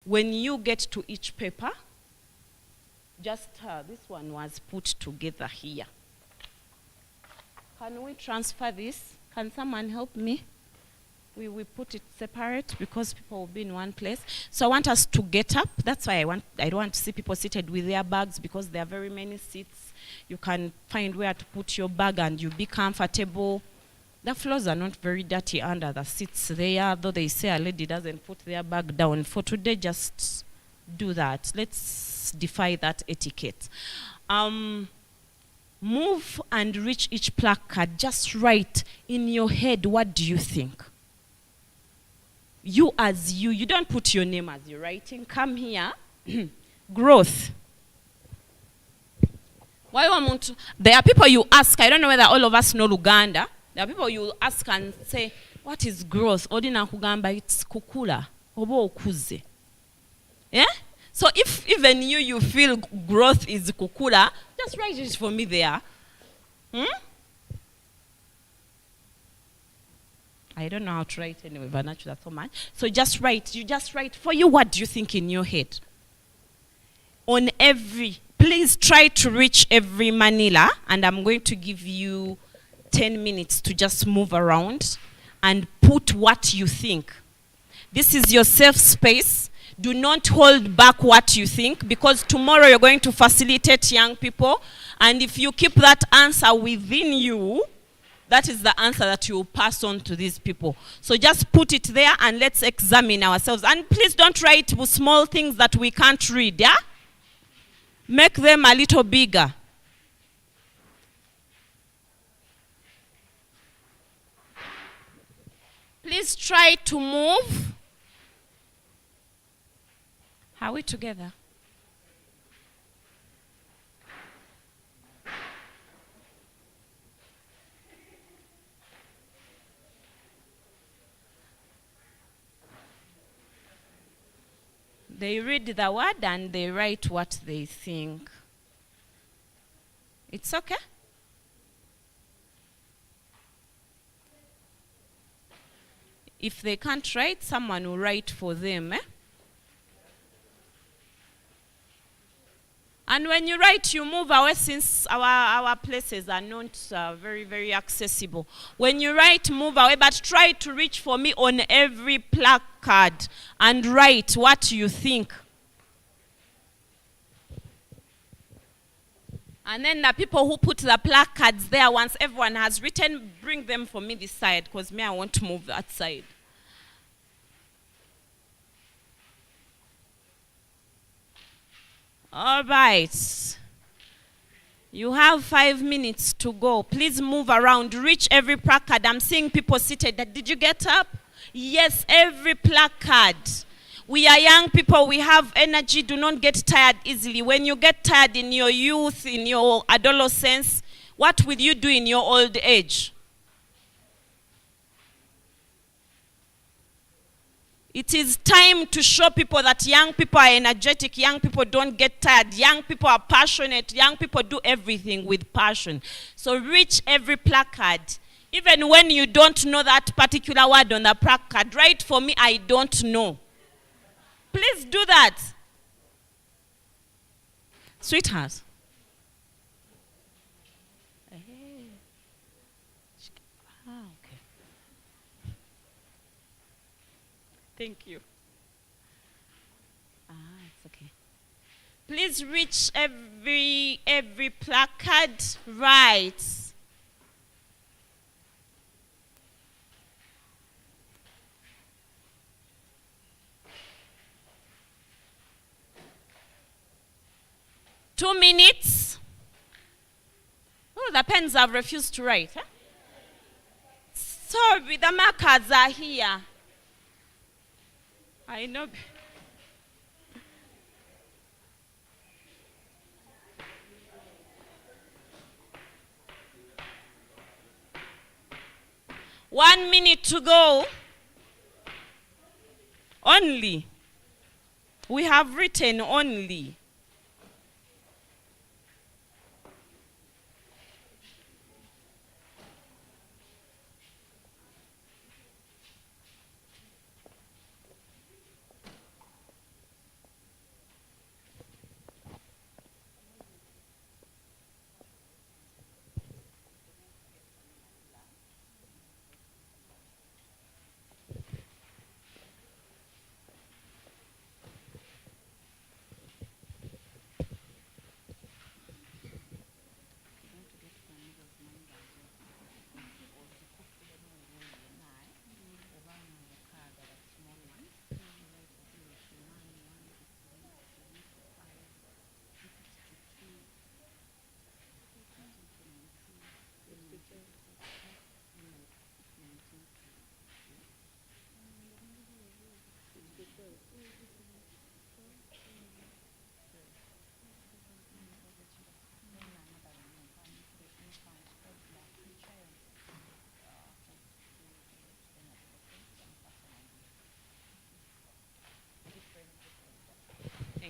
when you get to each paper, just this one was put together here. Can we transfer this? Can someone help me? We put it separate because people will be in one place. So I want us to get up. That's why I don't want to see people seated with their bags, because there are very many seats. You can find where to put your bag and you'll be comfortable. The floors are not very dirty under the seats there, though they say a lady doesn't put their bag down. For today, just do that. Let's defy that etiquette. Move and reach each placard. Just write in your head, what do you think? You as you don't put your name as you're writing. Come here. Growth. There are people you ask, I don't know whether all of us know Luganda. There are people you ask and say, what is growth? Odina kugamba, it's kukula. Obo okuze. Yeah? So if even you feel growth is kukula, just write it for me there. I don't know how to write anyway, but not that so much. So you just write for you, what do you think in your head? Please try to reach every Manila, and I'm going to give you 10 minutes to just move around and put what you think. This is your safe space. Do not hold back what you think, because tomorrow you're going to facilitate young people, and if you keep that answer within you, that is the answer that you will pass on to these people. So just put it there and let's examine ourselves. And please don't write small things that we can't read, yeah? Make them a little bigger. Please try to move. Are we together? They read the word and they write what they think. It's okay? If they can't write, someone will write for them. And when you write, you move away, since our places are not very, very accessible. When you write, move away, but try to reach for me on every placard and write what you think. And then the people who put the placards there, once everyone has written, bring them for me this side, because I want to move that side. All right. You have 5 minutes to go. Please move around. Reach every placard. I'm seeing people seated. Did you get up? Yes, every placard. We are young people. We have energy. Do not get tired easily. When you get tired in your youth, in your adolescence, what will you do in your old age? It is time to show people that young people are energetic, young people don't get tired, young people are passionate, young people do everything with passion. So reach every placard. Even when you don't know that particular word on the placard, write for me, I don't know. Please do that. Sweetheart. Thank you. It's okay. Please reach every placard right. Two minutes. Oh, the pens have refused to write. Huh? Sorry, the markers are here. I know. One minute to go. Only. We have written only.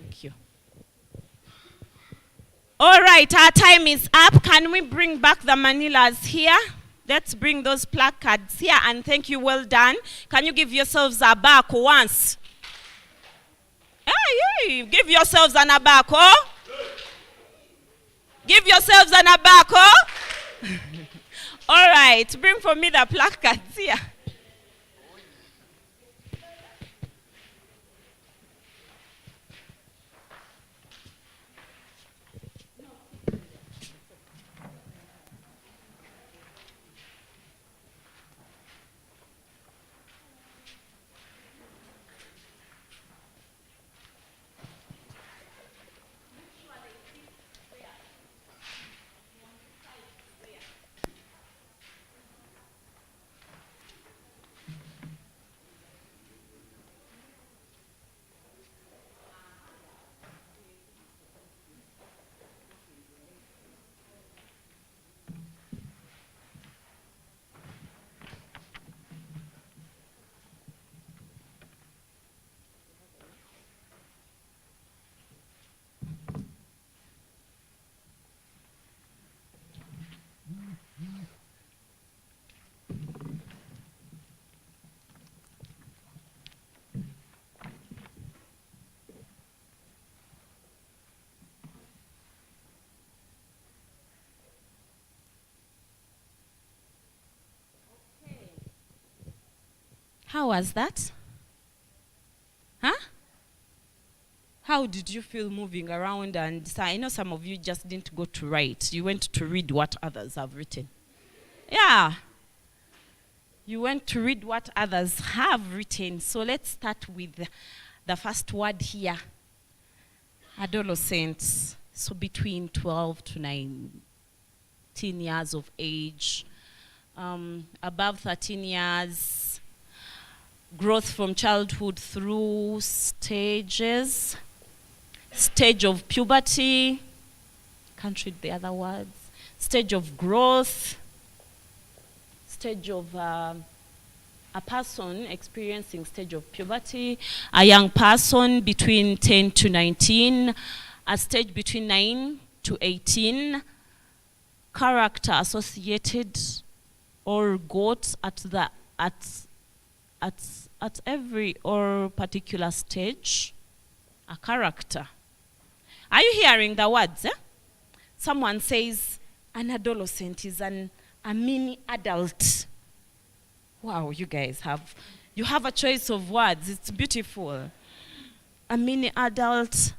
Thank you. All right, our time is up. Can we bring back the Manilas here? Let's bring those placards here, and thank you, well done. Can you give yourselves a back once? Hey, give yourselves an abaco. Give yourselves an abaco. All right, bring for me the placards here. How was that? Huh? How did you feel moving around? And so I know some of you just didn't go to write. You went to read what others have written. Yeah. You went to read what others have written. So let's start with the first word here. Adolescents. So between 12 to 19 years of age. Above 13 years. Growth from childhood through stages. Stage of puberty. Can't read the other words. Stage of growth. Stage of a person experiencing stage of puberty. A young person between 10 to 19. A stage between 9 to 18. Character associated or got at every or particular stage, a character. Are you hearing the words? Someone says an adolescent is a mini adult. Wow, you guys have a choice of words. It's beautiful. A mini adult.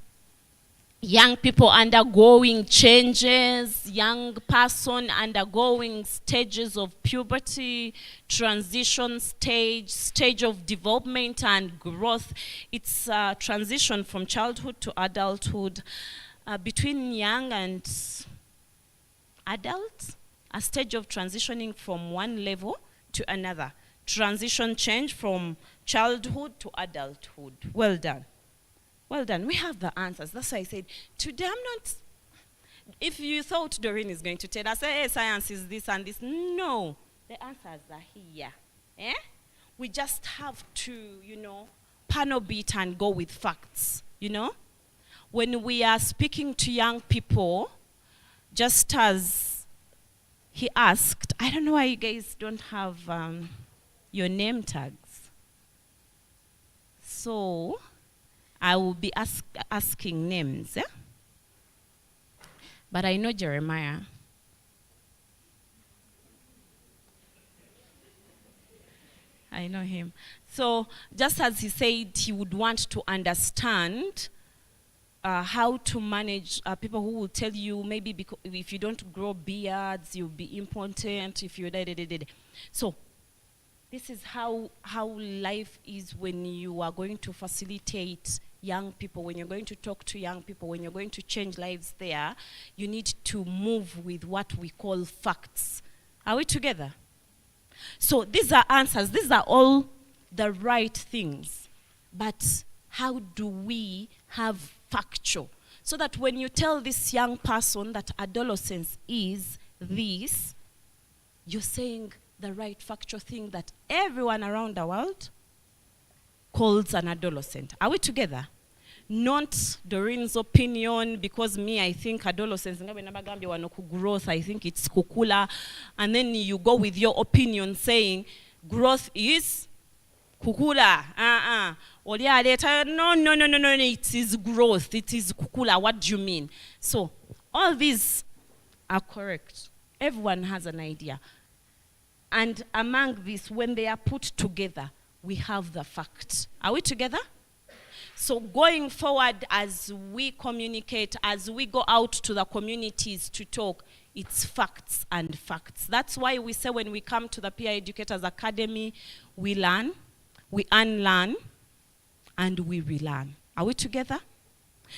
Young people undergoing changes, young person undergoing stages of puberty, transition stage of development and growth. It's a transition from childhood to adulthood. Between young and adult, a stage of transitioning from one level to another. Transition change from childhood to adulthood. Well done. Well done. We have the answers. That's why I said, today I'm not, if you thought Doreen is going to tell us, hey, science is this and this. No, the answers are here. We just have to, panel beat and go with facts, When we are speaking to young people, just as he asked, I don't know why you guys don't have your name tags. So I will be asking names. But I know Jeremiah. I know him. So just as he said he would want to understand how to manage people who will tell you maybe if you don't grow beards, you'll be impotent, if you So this is how life is when you are going to facilitate young people, when you're going to talk to young people, when you're going to change lives there, you need to move with what we call facts. Are we together? So these are answers. These are all the right things. But how do we have factual? So that when you tell this young person that adolescence is this, you're saying the right factual thing that everyone around the world calls an adolescent. Are we together? not Doreen's opinion, because me, I think adolescence, growth, I think it's kukula. And then you go with your opinion saying growth is kukula. No, it is growth, it is kukula. What do you mean? So all these are correct. Everyone has an idea. And among this, when they are put together, we have the facts. Are we together? So going forward, as we communicate, as we go out to the communities to talk, it's facts and facts. That's why we say when we come to the Peer Educators Academy, we learn, we unlearn, and we relearn. Are we together?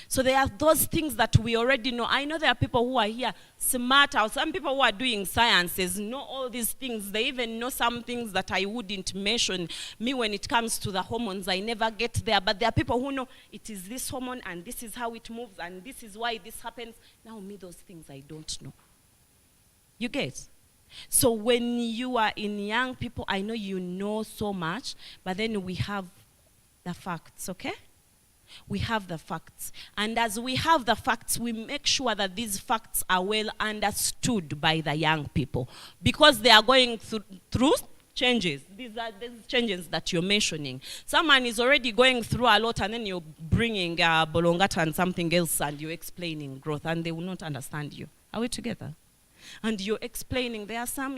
So there are those things that we already know. I know there are people who are here smart, or some people who are doing sciences know all these things. They even know some things that I wouldn't mention. Me, when it comes to the hormones, I never get there. But there are people who know it is this hormone and this is how it moves and this is why this happens. Now me, those things I don't know. You get? So when you are in young people, I know you know so much, but then we have the facts, okay? We have the facts. And as we have the facts, we make sure that these facts are well understood by the young people, because they are going through changes. These are the changes that you're mentioning. Someone is already going through a lot, and then you're bringing Bolongata and something else, and you're explaining growth, and they will not understand you. Are we together? And you're explaining. There are some,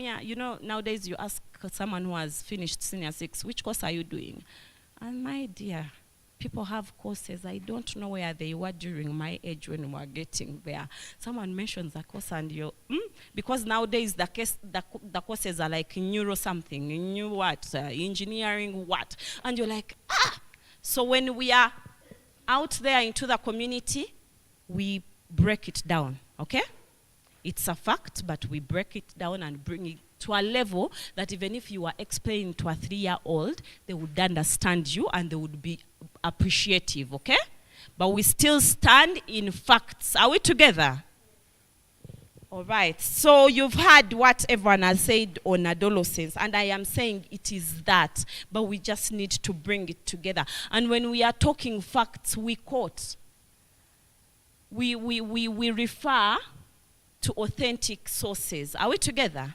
nowadays you ask someone who has finished senior 6, which course are you doing? And my dear, people have courses. I don't know where they were during my age when we were getting there. Someone mentions a course and you, because nowadays the courses are like neuro something, new what, engineering what, and you're like, So when we are out there into the community, we break it down, okay? It's a fact, but we break it down and bring it to a level that even if you are explaining to a 3-year-old, they would understand you and they would be appreciative, okay? But we still stand in facts. Are we together? All right. So you've heard what everyone has said on adolescence, and I am saying it is that, but we just need to bring it together. And when we are talking facts, we quote. We refer to authentic sources. Are we together?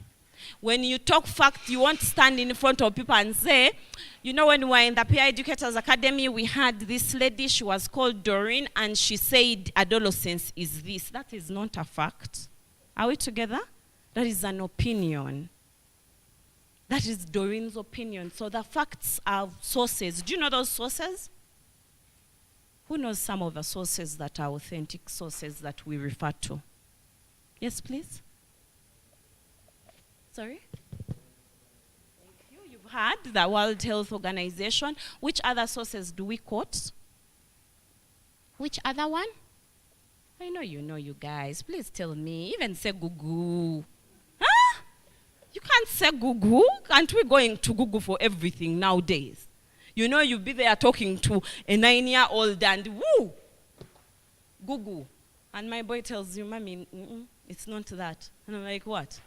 When you talk fact, you won't stand in front of people and say, when we were in the Peer Educators Academy, we had this lady, she was called Doreen, and she said adolescence is this. That is not a fact. Are we together? That is an opinion. That is Doreen's opinion. So the facts are sources. Do you know those sources? Who knows some of the sources that are authentic sources that we refer to? Yes, please. Sorry? Thank you. You've heard the World Health Organization. Which other sources do we quote? Which other one? I know you guys. Please tell me. Even say Google. Huh? You can't say Google. Aren't we going to Google for everything nowadays? You'll be there talking to a 9-year-old and woo! Google. And my boy tells you, Mommy, it's not that. And I'm like, what?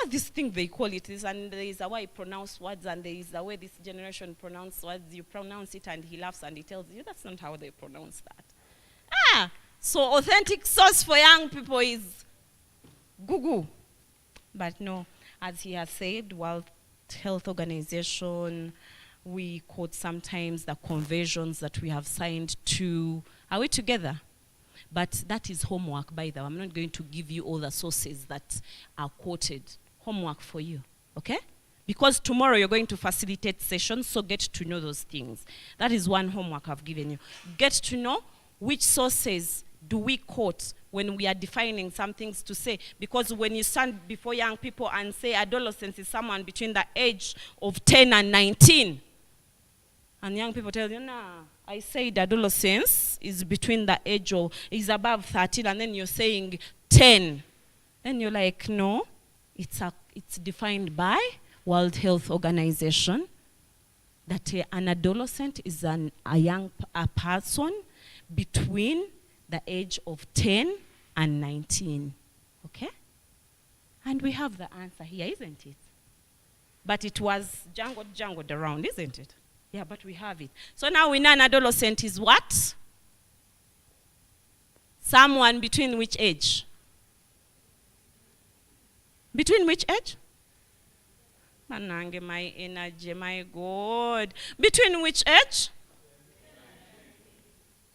This thing they call it this, and there is a way I pronounce words, and there is a way this generation pronounce words. You pronounce it, and he laughs, and he tells you that's not how they pronounce that. So authentic source for young people is Google. But no, as he has said, World Health Organization, we quote sometimes the conventions that we have signed to. Are we together? But that is homework, by the way. I'm not going to give you all the sources that are quoted. Homework for you, okay? Because tomorrow you're going to facilitate sessions, so get to know those things. That is one homework I've given you. Get to know which sources do we quote when we are defining some things to say. Because when you stand before young people and say adolescence is someone between the age of 10 and 19, and young people tell you, nah, I said adolescence is between the age of, is above 13, and then you're saying 10. Then you're like, no, it's defined by World Health Organization that an adolescent is a person between the age of 10 and 19. Okay? And we have the answer here, isn't it? But it was jangled around, isn't it? Yeah, but we have it. So now we know an adolescent is what? Someone between which age? Between which age? Manange, my energy, my God. Between which age?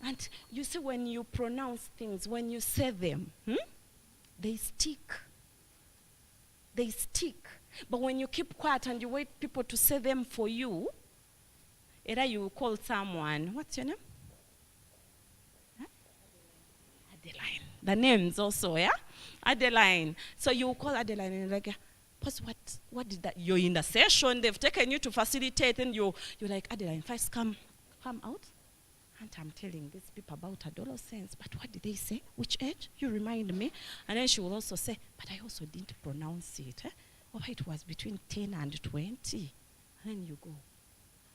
And you see, when you pronounce things, when you say them, they stick. They stick. But when you keep quiet and you wait people to say them for you, either you call someone, what's your name? Huh? Adeline. The names also, yeah? Adeline. So you call Adeline and you're like, Pastor, what did that? You're in a session, they've taken you to facilitate, and you're like, Adeline, first come out. And I'm telling these people about adolescence, but what did they say? Which age? You remind me. And then she will also say, but I also didn't pronounce it. Oh, it was between 10 and 20. And then you go.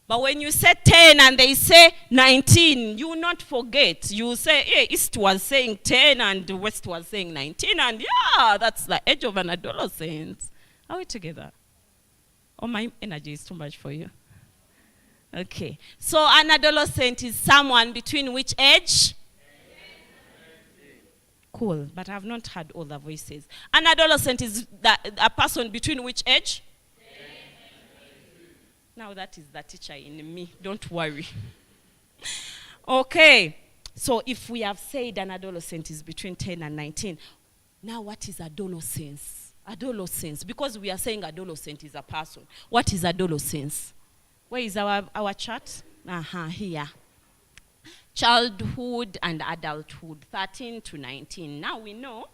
But when you say 10 and they say 19, you will not forget. You will say, hey, East was saying 10 and West was saying 19. And yeah, that's the age of an adolescent. Are we together? Oh, my energy is too much for you. Okay. So an adolescent is someone between which age? Cool. But I've not heard all the voices. An adolescent is a person between which age? Now that is the teacher in me. Don't worry. Okay. So if we have said an adolescent is between 10 and 19, now what is adolescence? Adolescence. Because we are saying adolescent is a person. What is adolescence? Where is our chart? Here. Childhood and adulthood, 13 to 19. Now we know,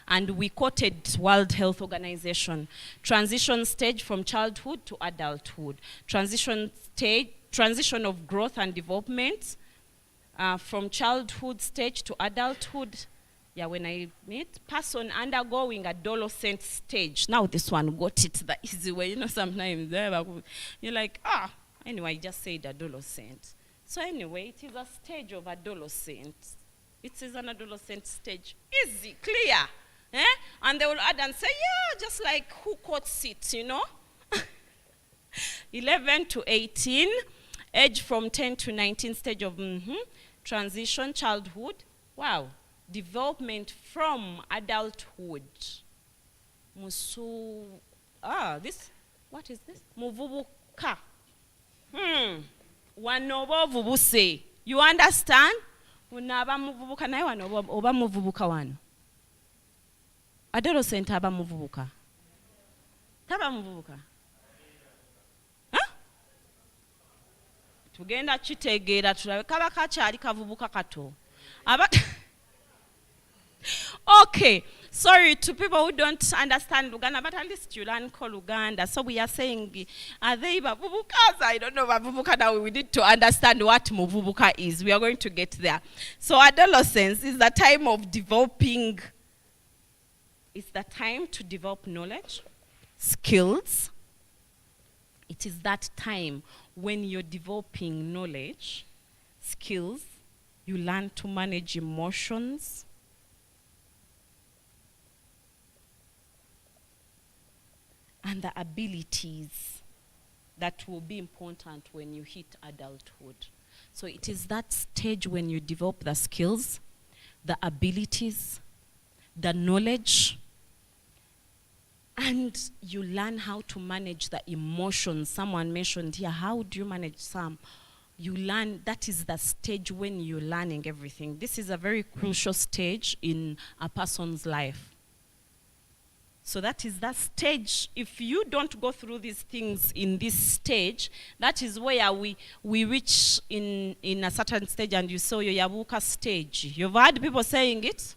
and we quoted World Health Organization, transition stage from childhood to adulthood. Transition of growth and development from childhood stage to adulthood. Yeah, when I meet person undergoing adolescent stage. Now this one got it the easy way. You know, sometimes you're like, anyway, I just said adolescent. So anyway, it is a stage of adolescent. It is an adolescent stage. Easy, clear. And they will add and say, yeah, just like who quotes it, you know. 11 to 18, age from 10 to 19, stage of transition, childhood. Wow. Development from adulthood. This, what is this? Muvubuka. Wanoba vubuse. You understand? Unaba muvubuka na wanoba oba muvubuka wano. Adolescent aba muvubuka. Taba muvubuka. Tugenda kitegeera tulabe kaba kakyali kavubuka kato. Okay, sorry to people who don't understand Luganda, but at least you learn Luganda. So we are saying, are they Bavubukas? I don't know Bavubuka now. We need to understand what Muvubuka is. We are going to get there. So adolescence is the time of developing, it's the time to develop knowledge, skills. It is that time when you're developing knowledge, skills, you learn to manage emotions, and the abilities that will be important when you hit adulthood. So it is that stage when you develop the skills, the abilities, the knowledge, and you learn how to manage the emotions. Someone mentioned here, how do you manage some? You learn, that is the stage when you're learning everything. This is a very crucial stage in a person's life. So that is that stage. If you don't go through these things in this stage, that is where we reach in a certain stage, and you saw your Yabuka stage. You've heard people saying it?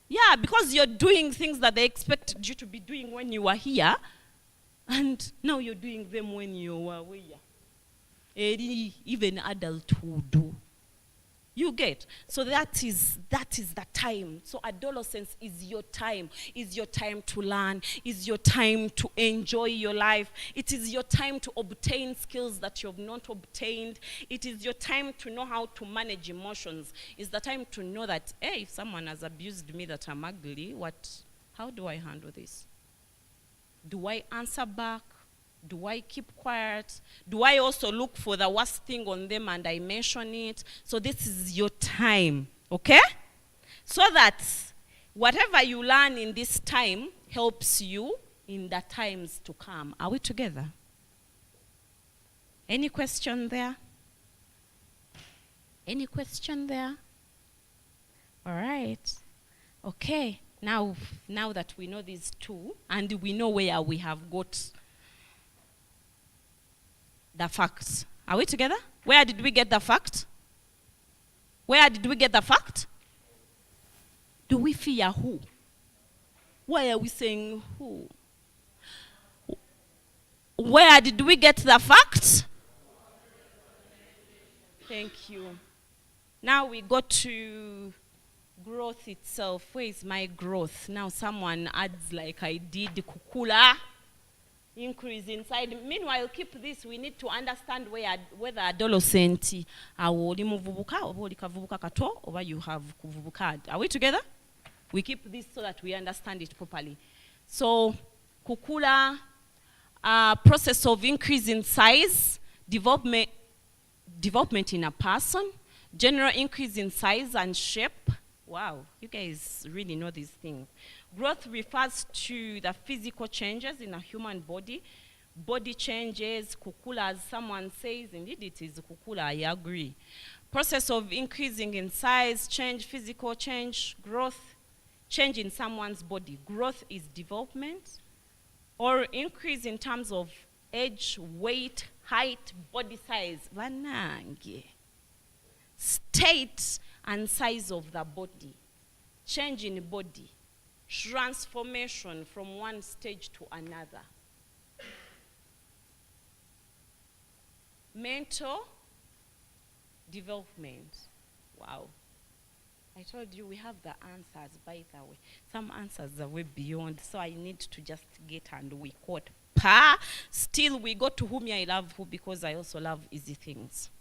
Yeah, because you're doing things that they expected you to be doing when you were here, and now you're doing them when you were here. Even adulthood. You get? So that is the time. So adolescence is your time to learn, is your time to enjoy your life. It is your time to obtain skills that you have not obtained. It is your time to know how to manage emotions. It's the time to know that, hey, if someone has abused me that I'm ugly, how do I handle this? Do I answer back? Do I keep quiet? Do I also look for the worst thing on them and I mention it? So this is your time, okay? So that whatever you learn in this time helps you in the times to come. Are we together? Any question there? Any question there? All right. Okay. Now that we know these two, and we know where we have got the facts. Are we together? Where did we get the fact? Where did we get the fact? Do we fear who? Why are we saying who? Where did we get the fact? Thank you. Now we go to growth itself. Where is my growth? Now someone adds like I did kukula. Increase inside. Meanwhile, keep this. We need to understand whether adolescent awoli muvubuka oba likavubuka kato or you have kuvubuka. Are we together? We keep this so that we understand it properly. So, kukula, process of increase in size, development in a person, general increase in size and shape. Wow, you guys really know these things. Growth refers to the physical changes in a human body. Body changes, kukula, as someone says, indeed it is kukula, I agree. Process of increasing in size, change, physical change, growth, change in someone's body. Growth is development or increase in terms of age, weight, height, body size. Vanange. State and size of the body. Change in body. Transformation from one stage to another. Mental development. Wow. I told you we have the answers, by the way. Some answers are way beyond, so I need to just get and we quote. Still, we go to whom I love who because I also love easy things.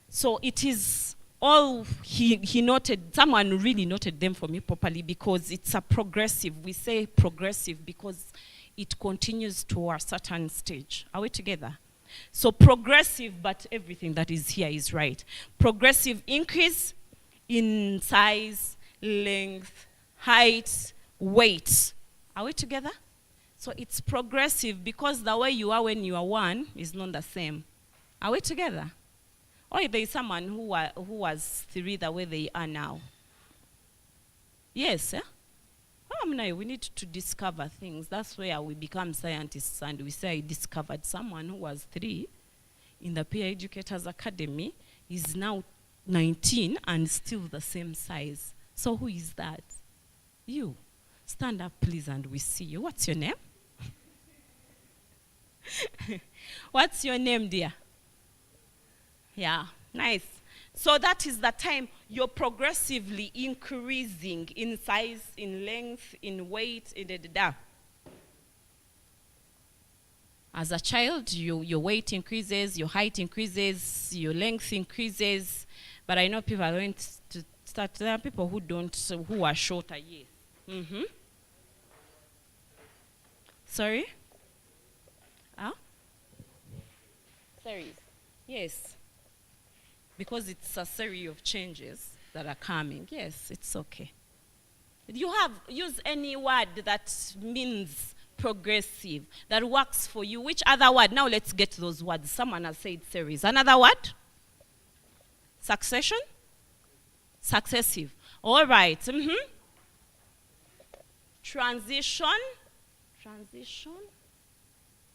So it is all he noted, someone really noted them for me properly because it's a progressive. We say progressive because it continues to a certain stage. Are we together? So progressive, but everything that is here is right. Progressive increase in size, length, height, weight. Are we together? So it's progressive because the way you are when you are one is not the same. Are we together? Or if there is someone who was 3 the way they are now. Yes, we need to discover things. That's where we become scientists and we say I discovered someone who was 3 in the Peer Educators Academy is now 19 and still the same size. So who is that? You. Stand up, please, and we see you. What's your name? What's your name, dear? Yeah, nice. So that is the time you're progressively increasing in size, in length, in weight, in da. As a child, your weight increases, your height increases, your length increases. But I know people are going to start. There are people who are shorter. Yes. Sorry. Series. Yes. Because it's a series of changes that are coming. Yes, it's okay. Use any word that means progressive, that works for you. Which other word? Now let's get those words. Someone has said series. Another word? Succession? Successive. All right. Transition. Transition.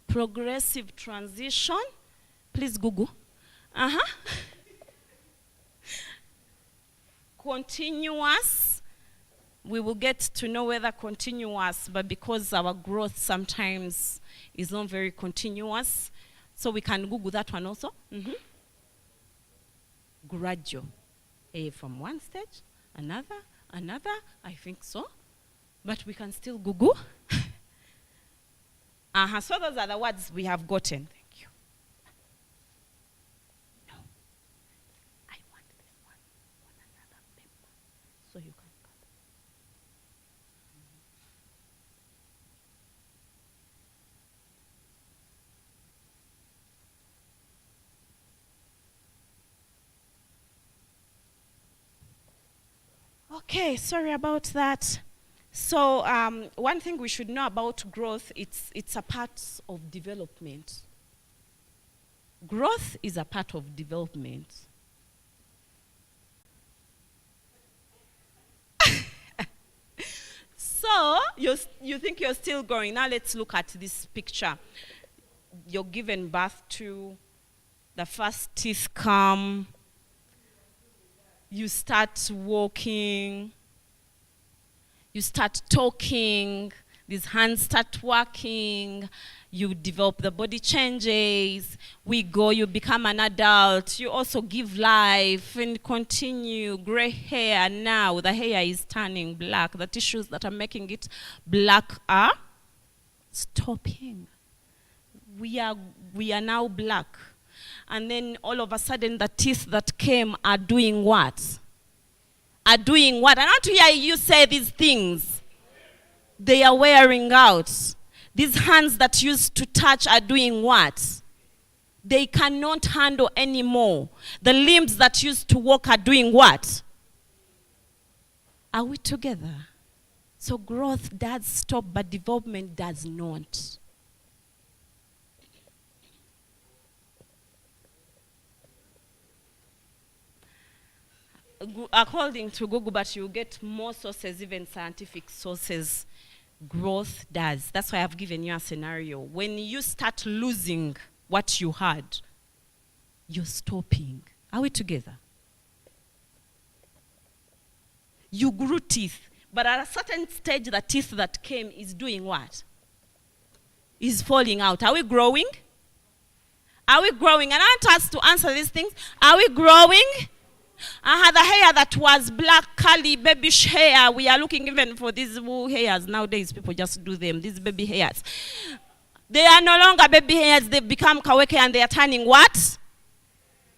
Progressive transition. Please Google. Continuous. We will get to know whether continuous, but because our growth sometimes is not very continuous, so we can Google that one also. Gradual. From one stage, another, I think so. But we can still Google. So those are the words we have gotten. Thank you. No. I want this one on another paper. So you can cut. Okay, sorry about that. So one thing we should know about growth, it's a part of development. Growth is a part of development. So you think you're still growing. Now let's look at this picture. You're given birth to, the first teeth come, you start walking, you start talking, these hands start working, you develop, the body changes, we go, you become an adult, you also give life and continue, gray hair. Now the hair is turning black, the tissues that are making it black are stopping. We are now black. And then all of a sudden the teeth that came are doing what? Are doing what? I want to hear you say these things. They are wearing out. These hands that used to touch are doing what? They cannot handle anymore. The limbs that used to walk are doing what? Are we together? So growth does stop, but development does not. According to Google, but you get more sources, even scientific sources, growth does. That's why I've given you a scenario. When you start losing what you had, you're stopping. Are we together? You grew teeth, but at a certain stage, the teeth that came is doing what? Is falling out. Are we growing? Are we growing? And I want us to answer these things. Are we growing? I had the hair that was black, curly, babyish hair. We are looking even for these hairs. Nowadays, people just do them, these baby hairs. They are no longer baby hairs. They've become kaweke and they are turning what?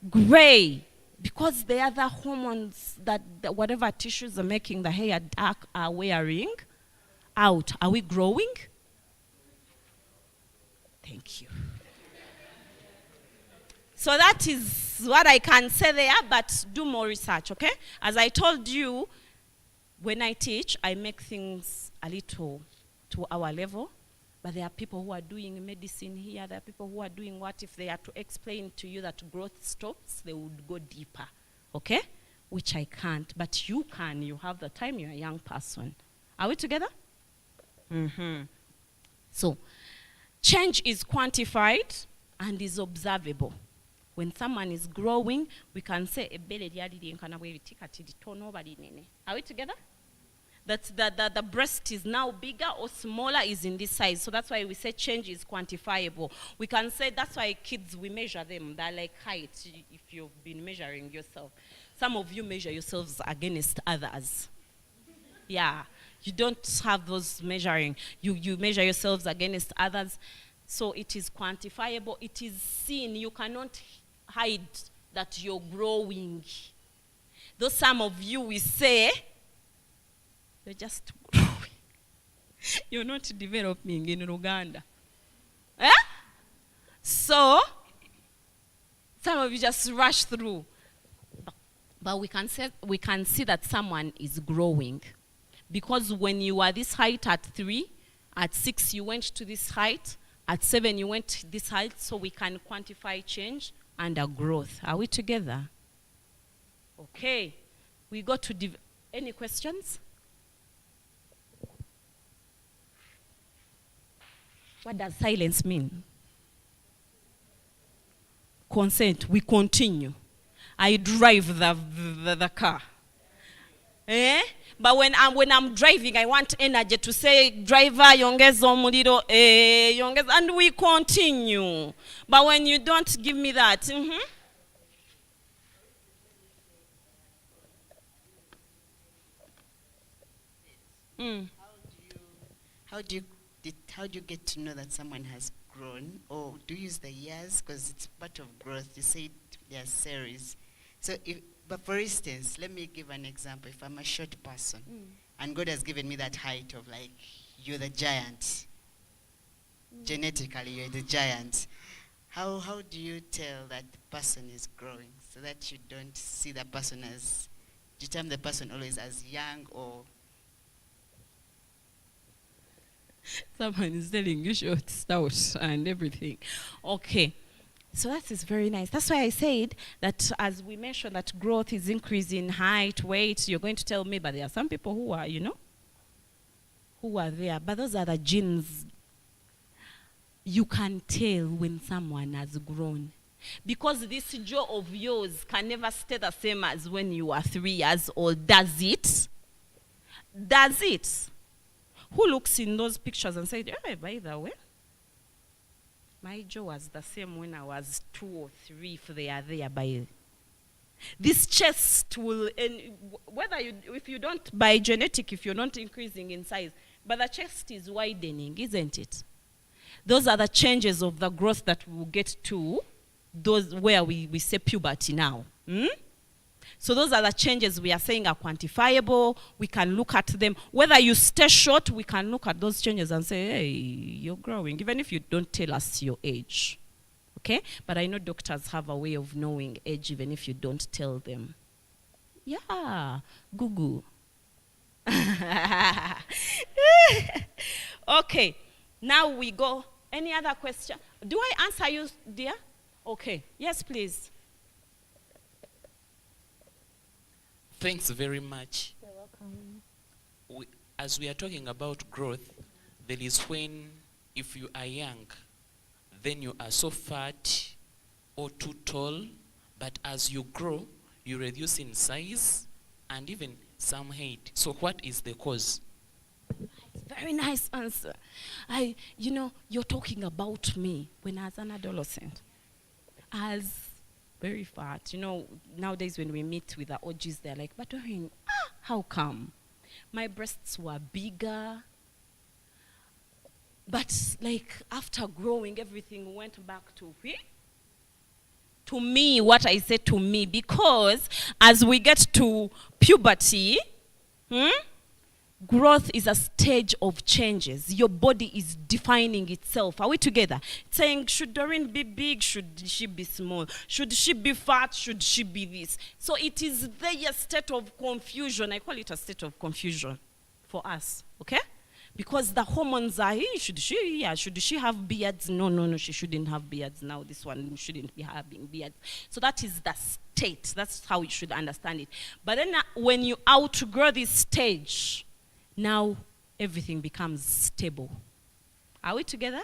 Gray. Because they are the hormones that whatever tissues are making the hair dark are wearing out. Are we growing? Thank you. So that is what I can say there, but do more research, okay? As I told you, when I teach, I make things a little to our level, but there are people who are doing medicine here, there are people who are doing what if they are to explain to you that growth stops, they would go deeper, okay? Which I can't, but you can, you have the time, you're a young person. Are we together? Mm-hmm. So, change is quantified and is observable. When someone is growing, we can say, are we together? That the breast is now bigger or smaller is in this size. So that's why we say change is quantifiable. We can say that's why kids, we measure them. They're like height, if you've been measuring yourself. Some of you measure yourselves against others. Yeah, you don't have those measuring. You measure yourselves against others. So it is quantifiable. It is seen. You cannot hide that you're growing. Though some of you will say, you're just growing. You're not developing in Uganda. Eh? So, some of you just rush through. But we can see that someone is growing. Because when you are this height at 3, at 6 you went to this height, at 7 you went to this height, so we can quantify change under growth. Are we together? Okay. We go to any questions? What does silence mean? Consent. We continue. I drive the car. Eh? But when I'm driving, I want energy to say, driver, yongeza omuliro, yongeza, and we continue. But when you don't give me that, How do you get to know that someone has grown, or do you use the years, because it's part of growth? You said there are series. So but for instance, let me give an example. If I'm a short person and God has given me that height of like, you're the giant. Genetically, you're the giant. How do you tell that the person is growing so that you don't see the person as term the person always as young or Someone is telling you short, stout, and everything. Okay. So that is very nice. That's why I said that as we mentioned that growth is increasing height, weight, you're going to tell me, but there are some people who are, who are there. But those are the genes. You can tell when someone has grown. Because this jaw of yours can never stay the same as when you are 3 years old. Does it? Does it? Who looks in those pictures and said, hey, by the way, my jaw was the same when I was 2 or 3 if they are there by this chest will, and whether if you don't, by genetic, if you're not increasing in size, but the chest is widening, isn't it? Those are the changes of the growth that we will get to, those where we say puberty now. So those are the changes we are saying are quantifiable. We can look at them. Whether you stay short, we can look at those changes and say, hey, you're growing, even if you don't tell us your age. Okay? But I know doctors have a way of knowing age even if you don't tell them. Yeah, Google. Okay, now we go. Any other question? Do I answer you, dear? Okay, yes, please. Thanks very much. You're welcome. As we are talking about growth, there is when, if you are young, then you are so fat or too tall, but as you grow, you reduce in size and even some height. So what is the cause? Very nice answer. You're talking about me when I was an adolescent. As very fat. Nowadays when we meet with the OGs, they're like, but Doreen, how come? My breasts were bigger. But like after growing, everything went back to me. To me, what I said to me, because as we get to puberty, growth is a stage of changes. Your body is defining itself. Are we together? It's saying, should Doreen be big? Should she be small? Should she be fat? Should she be this? So it is the state of confusion. I call it a state of confusion for us, okay? Because the hormones are, should she have beards? No, she shouldn't have beards now. This one shouldn't be having beards. So that is the state. That's how you should understand it. But then when you outgrow this stage, now everything becomes stable. Are we together?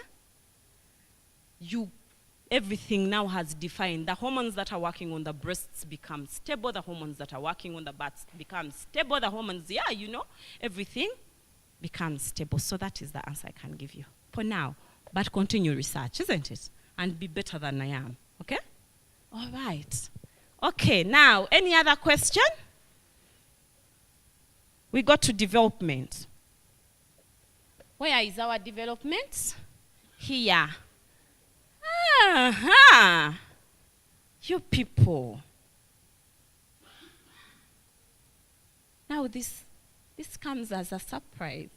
Everything now has defined. The hormones that are working on the breasts become stable. The hormones that are working on the butts become stable. The hormones, everything becomes stable. So that is the answer I can give you for now. But continue research, isn't it? And be better than I am. Okay? All right. Okay, now, any other question? We got to development. Where is our development? Here. You people. Now this comes as a surprise.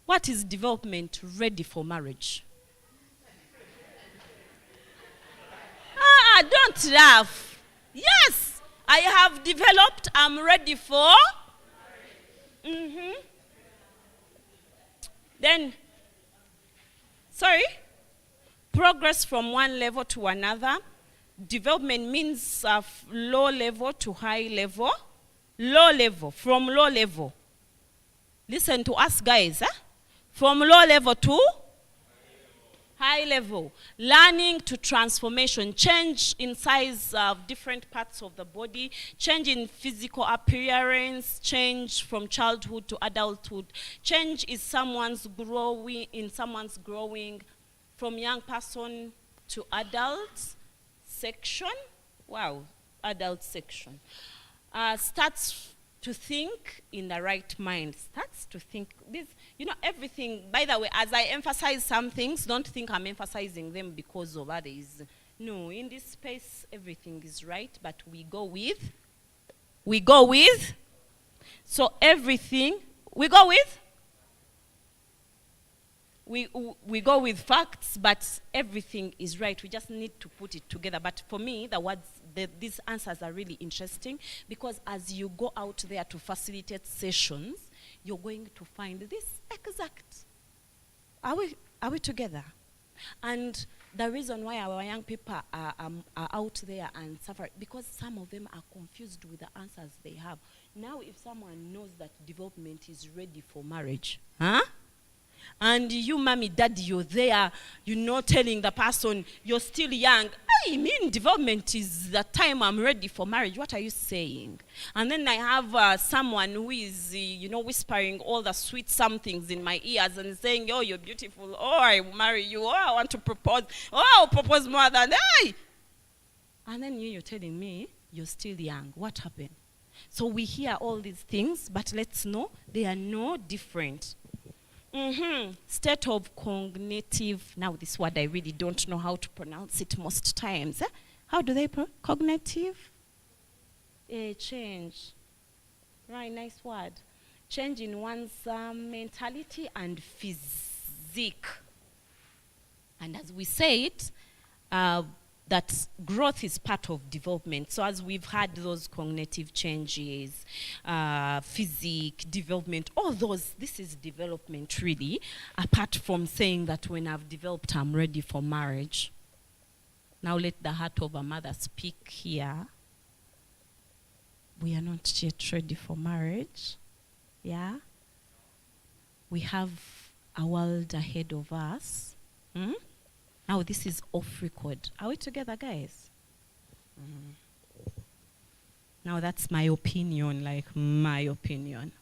What is development ready for marriage? Don't laugh. Yes, I have developed. I'm ready for. Then, progress from one level to another. Development means low level to high level. Low level, from low level. Listen to us guys. From low level to high level. Learning to transformation. Change in size of different parts of the body. Change in physical appearance. Change from childhood to adulthood. Change is someone's growing from young person to adult section. Wow, adult section. Starts to think in the right mind. Starts to think this, everything. By the way, as I emphasize some things, don't think I'm emphasizing them because of others. No, in this space, everything is right, but we go with. So everything, we go with. We go with facts, but everything is right. We just need to put it together. But for me, the these answers are really interesting, because as you go out there to facilitate sessions, you're going to find this exact. Are we together? And the reason why our young people are out there and suffer, because some of them are confused with the answers they have. Now, if someone knows that development is ready for marriage, and you, mommy, daddy, you're there, telling the person you're still young, I mean, development is the time I'm ready for marriage. What are you saying? And then I have someone who is, whispering all the sweet somethings in my ears and saying, oh, you're beautiful. Oh, I will marry you. Oh, I want to propose. Oh, I'll propose more than I. And then you're telling me you're still young. What happened? So we hear all these things, but let's know they are no different. State of cognitive. Now this word I really don't know how to pronounce it most times. How do they cognitive? Change. Right, nice word. Change in one's mentality and physique. And as we said, that growth is part of development. So as we've had those cognitive changes, physique, development, all those, this is development really, apart from saying that when I've developed, I'm ready for marriage. Now let the heart of a mother speak here. We are not yet ready for marriage. Yeah? We have a world ahead of us. Now this is off record. Are we together, guys? Now that's my opinion, my opinion.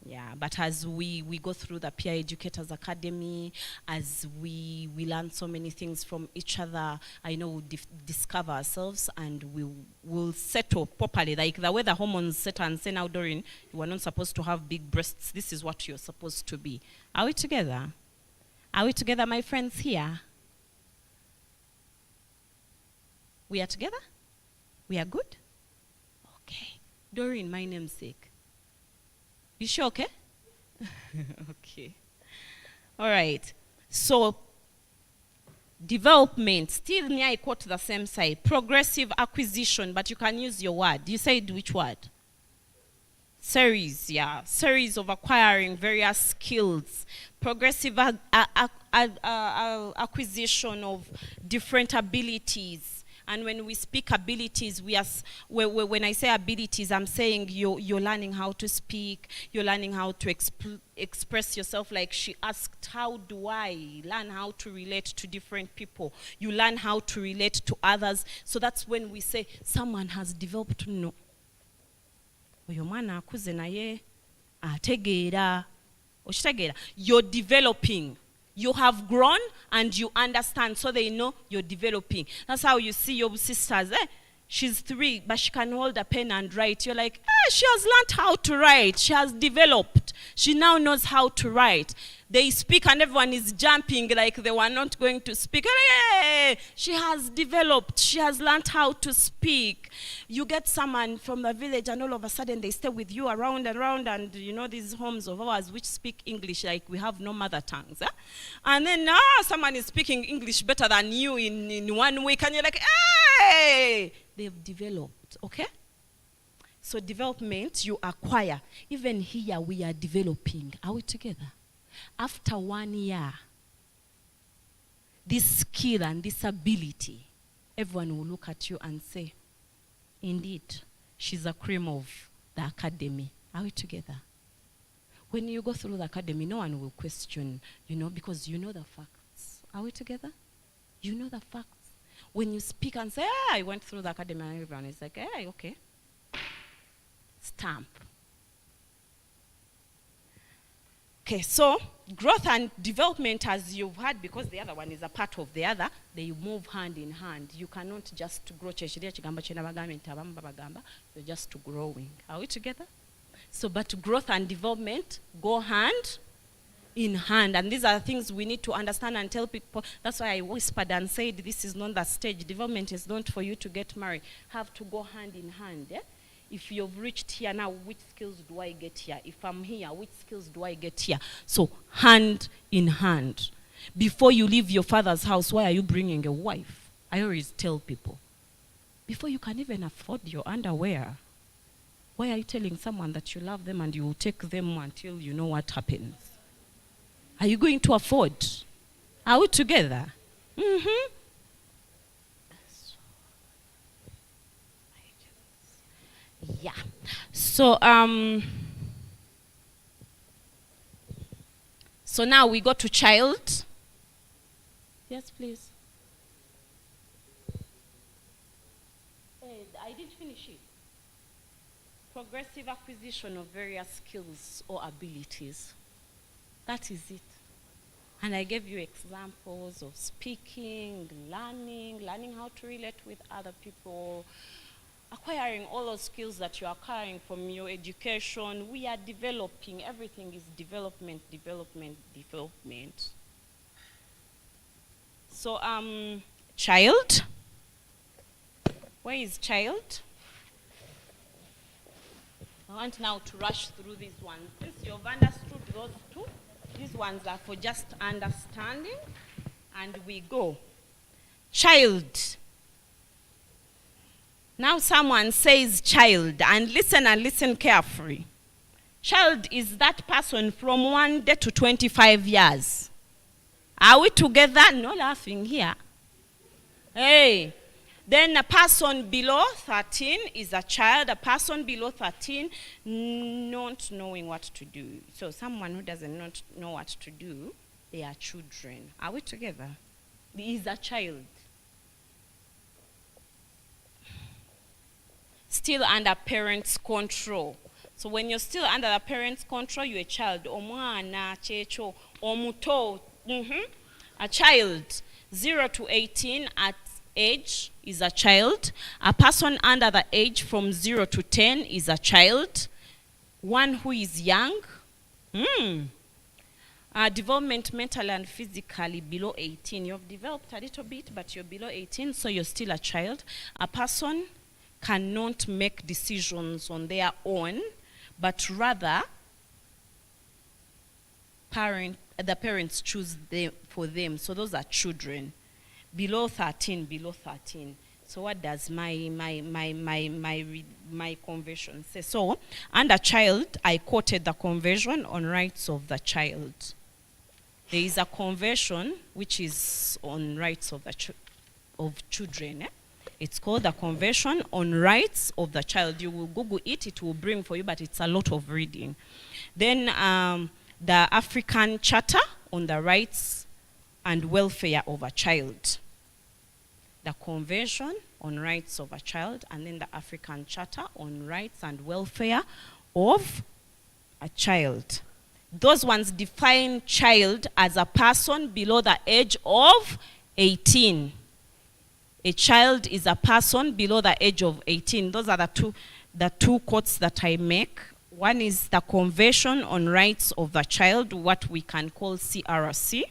Yeah, but as we go through the Peer Educators Academy, as we learn so many things from each other, I know we'll discover ourselves, and we'll settle properly. Like the way the hormones set and say, now, Doreen, you were not supposed to have big breasts. This is what you're supposed to be. Are we together? Are we together, my friends here? We are together? We are good? Okay. Doreen, my namesake. You sure, okay? Okay. All right. So, development. Still near I quote the same side. Progressive acquisition, but you can use your word. You said which word? Series, yeah. Series of acquiring various skills. Progressive acquisition of different abilities. And when we speak abilities, when I say abilities, I'm saying you're learning how to speak, you're learning how to express yourself. Like she asked, how do I learn how to relate to different people? You learn how to relate to others. So that's when we say someone has developed no. You're developing. You have grown and you understand, so they know you're developing. That's how you see your sisters. She's 3, but she can hold a pen and write. You're like, she has learned how to write. She has developed. She now knows how to write. They speak and everyone is jumping like they were not going to speak. She has developed. She has learned how to speak. You get someone from the village and all of a sudden they stay with you around and around, and these homes of ours which speak English like we have no mother tongues. And then now someone is speaking English better than you in 1 week, and you're like, hey! They've developed, okay? So development, you acquire. Even here we are developing. Are we together? After 1 year, this skill and this ability, everyone will look at you and say, indeed, she's a cream of the academy. Are we together? When you go through the academy, no one will question, because you know the facts. Are we together? You know the facts. When you speak and say, I went through the academy, and everyone is like, hey, okay. Stamp. Okay, so growth and development, as you've heard, because the other one is a part of the other, they move hand in hand. You cannot just grow. You're just growing. Are we together? So, but growth and development go hand in hand, and these are things we need to understand and tell people. That's why I whispered and said, this is not the stage. Development is not for you to get married. Have to go hand in hand. Yeah? If you've reached here now, which skills do I get here? If I'm here, which skills do I get here? So hand in hand. Before you leave your father's house, why are you bringing a wife? I always tell people, before you can even afford your underwear. Why are you telling someone that you love them and you will take them until you know what happens? Are you going to afford? Are we together? Mm-hmm. Yeah. So so now we go to child. Yes, please. I didn't finish it. Progressive acquisition of various skills or abilities. That is it. And I gave you examples of speaking, learning how to relate with other people, acquiring all those skills that you are acquiring from your education. We are developing. Everything is development. So, child. Where is child? I want now to rush through these ones. Since you've understood those two, these ones are for just understanding, and we go. Child. Now someone says child, and listen carefully. Child is that person from 1 day to 25 years. Are we together? No laughing here. Hey. Then a person below 13 is a child. A person below 13 not knowing what to do. So someone who doesn't not know what to do, they are children. Are we together? He is a child. Still under parents' control. So when you're still under the parents' control, you're a child. Omwana, checho, omuto. A child. 0 to 18 at age is a child. A person under the age from 0 to 10 is a child. One who is young. Development mentally and physically below 18. You've developed a little bit, but you're below 18, so you're still a child. A person cannot make decisions on their own, but rather the parents choose for them. So those are children. Below 13. So what does my convention say? So under child, I quoted the Convention on Rights of the Child. There is a convention which is on rights of children. It's called the Convention on Rights of the Child. You will Google it, it will bring for you, but it's a lot of reading. Then the African Charter on the Rights and Welfare of a Child. The Convention on Rights of a Child, and then the African Charter on Rights and Welfare of a Child. Those ones define child as a person below the age of 18. A child is a person below the age of 18. Those are the two quotes that I make. One is the Convention on Rights of the Child, what we can call CRC.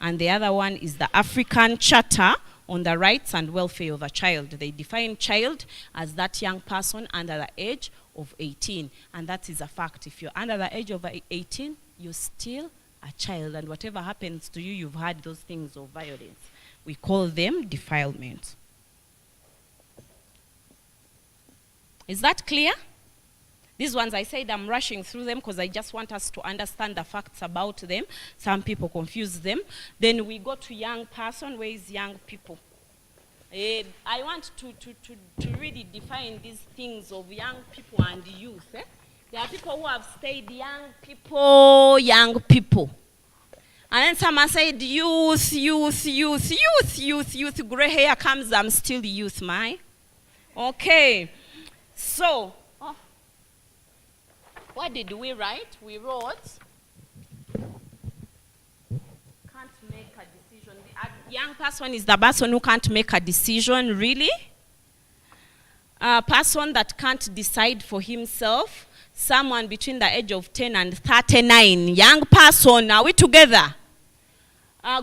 And the other one is the African Charter on the Rights and Welfare of a Child. They define child as that young person under the age of 18. And that is a fact. If you're under the age of 18, you're still a child. And whatever happens to you, you've had those things of violence. We call them defilement. Is that clear? These ones I said I'm rushing through them because I just want us to understand the facts about them. Some people confuse them. Then we go to young person. Where is young people? I want to really define these things of young people and youth. There are people who have stayed young people. And then someone said, youth, gray hair comes, I'm still youth, my. Okay. So, what did we write? We wrote, can't make a decision. A young person is the person who can't make a decision, really. A person that can't decide for himself. Someone between the age of 10 and 39. Young person, are we together?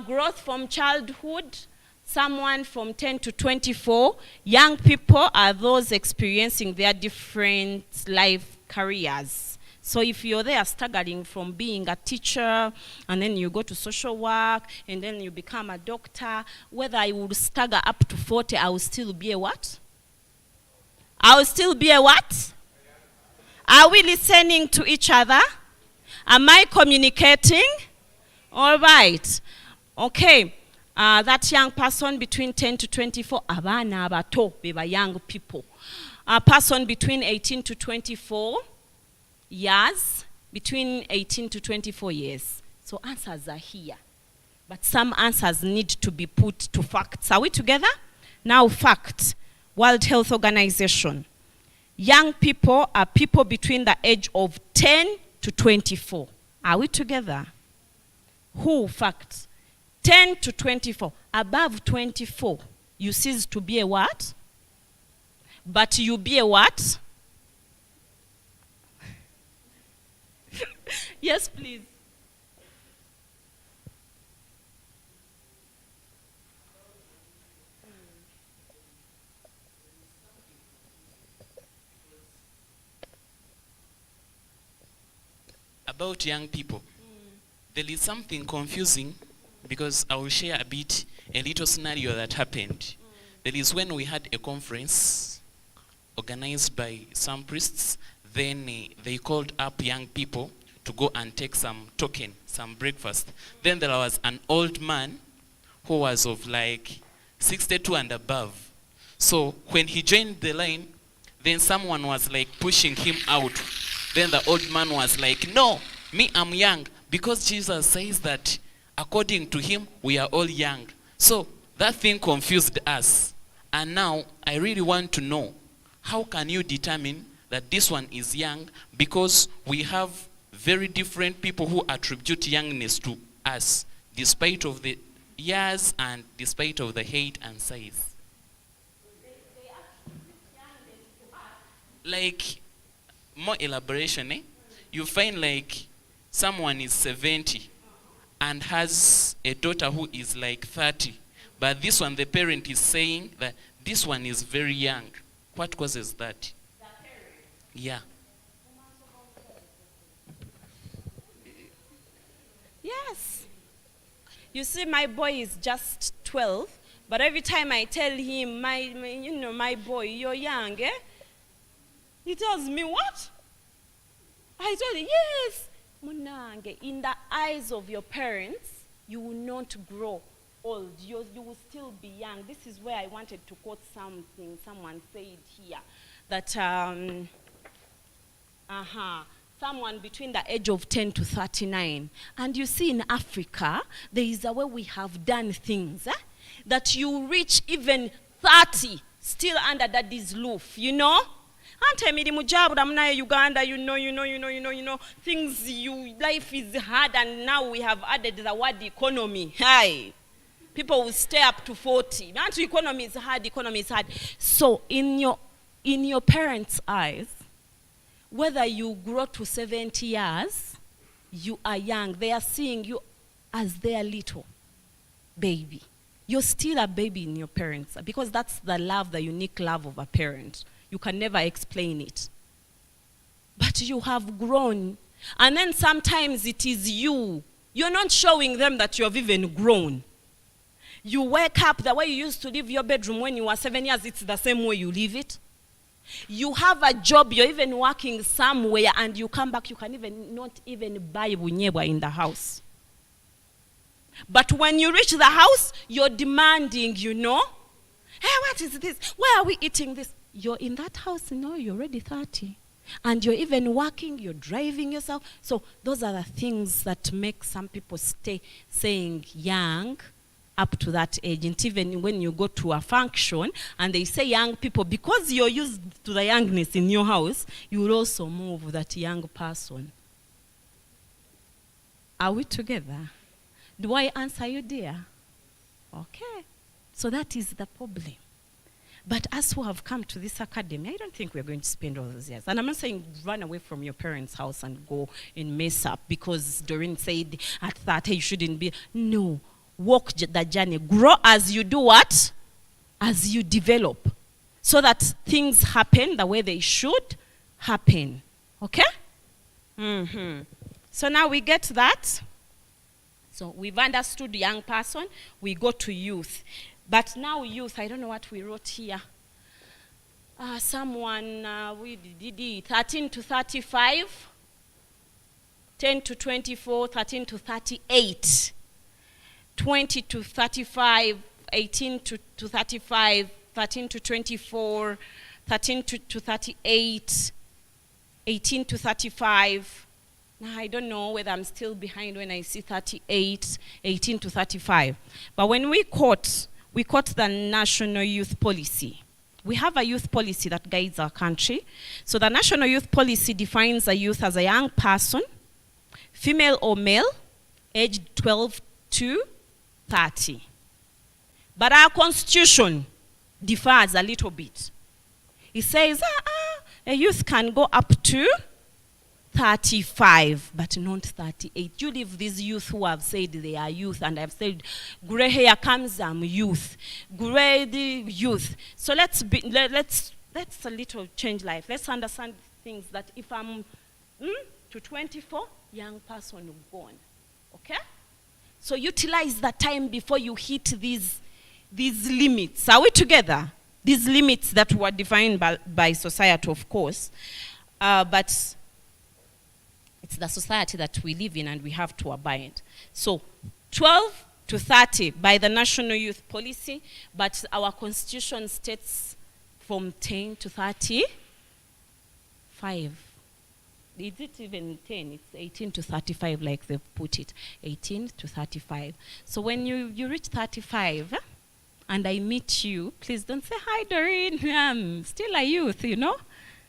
Growth from childhood, someone from 10 to 24. Young people are those experiencing their different life careers. So if you're there struggling from being a teacher, and then you go to social work, and then you become a doctor, whether I would stagger up to 40, I will still be a what? I'll still be a what? Are we listening to each other? Am I communicating? All right. Okay. That young person between 10 to 24, abana abato beba young people. A person between 18 to 24 years, between 18 to 24 years. So answers are here. But some answers need to be put to facts. Are we together? Now fact. World Health Organization. Young people are people between the age of 10 to 24. Are we together? Who fact? 10 to 24. Above 24, you cease to be a what? But you be a what? Yes, please. About young people, there is something confusing because I will share a little scenario that happened. There is when we had a conference organized by some priests, then they called up young people to go and take some token, some breakfast. Then there was an old man who was of like 62 and above. So when he joined the line, then someone was like pushing him out. Then the old man was like, no, me, I'm young. Because Jesus says that according to him, we are all young. So that thing confused us. And now I really want to know, how can you determine that this one is young? Because we have very different people who attribute youngness to us, despite of the years and despite of the height and size. Like, more elaboration, you find like someone is 70 and has a daughter who is like 30. But this one, the parent is saying that this one is very young. What causes that? Yeah. Yes. You see, my boy is just 12, but every time I tell him, my boy, you're young, he tells me, what? I told him, yes. Munange, in the eyes of your parents, you will not grow old. You will still be young. This is where I wanted to quote something someone said here. That, someone between the age of 10 to 39. And you see, in Africa, there is a way we have done things, that you reach even 30 still under daddy's roof, you know? Uganda, things life is hard, and now we have added the word economy. Hi. People will stay up to 40. Economy is hard. So in your parents' eyes, whether you grow to 70 years, you are young. They are seeing you as their little baby. You're still a baby in your parents, because that's the love, the unique love of a parent. You can never explain it. But you have grown. And then sometimes it is you. You're not showing them that you have even grown. You wake up the way you used to leave your bedroom when you were 7 years, it's the same way you leave it. You have a job, you're even working somewhere, and you come back, you can not even buy bunyebwa in the house. But when you reach the house, you're demanding, hey, what is this? Why are we eating this? You're in that house, you're already 30. And you're even working, you're driving yourself. So those are the things that make some people stay saying young up to that age. And even when you go to a function and they say young people, because you're used to the youngness in your house, you will also move that young person. Are we together? Do I answer you, dear? Okay. So that is the problem. But us who have come to this academy, I don't think we're going to spend all those years. And I'm not saying run away from your parents' house and go and mess up because Doreen said at 30 you shouldn't be. No. Walk the journey. Grow as you do what? As you develop. So that things happen the way they should happen. Okay? So now we get that. So we've understood young person. We go to youth. But now youth, I don't know what we wrote here. Someone, we did it, 13 to 35, 10 to 24, 13 to 38, 20 to 35, 18 to 35, 13 to 24, 13 to 38, 18 to 35. Now, I don't know whether I'm still behind when I see 38, 18 to 35. But when we caught the National Youth Policy. We have a youth policy that guides our country. So the National Youth Policy defines a youth as a young person, female or male, aged 12 to 30. But our constitution differs a little bit. It says a youth can go up to 35, but not 38. You leave these youth who have said they are youth, and I've said, gray hair comes, I'm youth. Gray the youth. So let's a little change life. Let's understand things that if I'm to 24, young person gone. Okay? So utilize that time before you hit these limits. Are we together? These limits that were defined by society, of course. But it's the society that we live in and we have to abide. So 12 to 30 by the National Youth Policy, but our constitution states from 10 to 35. Is it even 10? It's 18 to 35 like they've put it. 18 to 35. So when you reach 35 and I meet you, please don't say, hi Doreen, I'm still a youth, you know?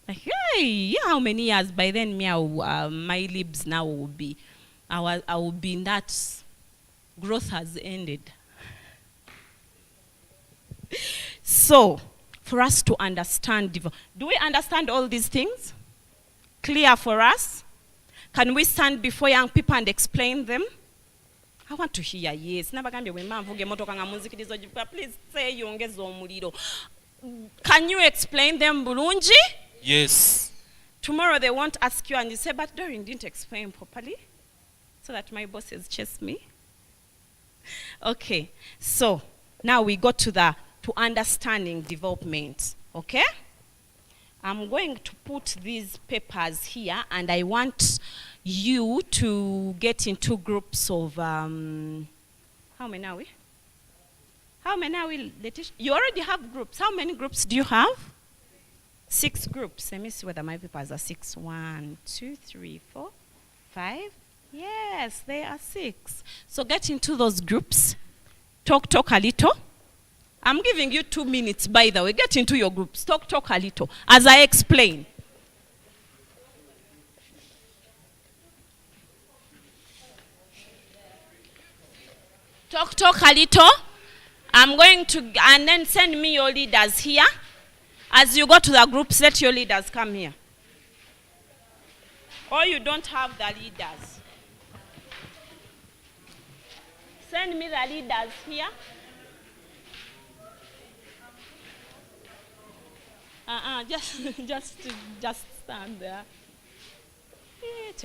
Like, hey, yeah, how many years? By then, my lips now will be, I will be in that, growth has ended. So, for us to understand, do we understand all these things? Clear for us? Can we stand before young people and explain them? I want to hear yes. Please say yongeza omuliro. Can you explain them bulungi? Yes. Tomorrow they won't ask you and you say, but Doreen didn't explain properly, so that my bosses chase me. Okay, so now we got to understanding development, okay? I'm going to put these papers here and I want you to get into groups of, how many are we? How many are we, Letitia? You already have groups. How many groups do you have? 6 groups. Let me see whether my papers are 6. 1, 2, 3, 4, 5. Yes, they are 6. So get into those groups. Talk a little. I'm giving you 2 minutes, by the way. Get into your groups. Talk a little. As I explain. Talk a little. I'm going to, and then send me your leaders here. As you go to the groups, let your leaders come here. Or you don't have the leaders. Send me the leaders here. Just stand there. It's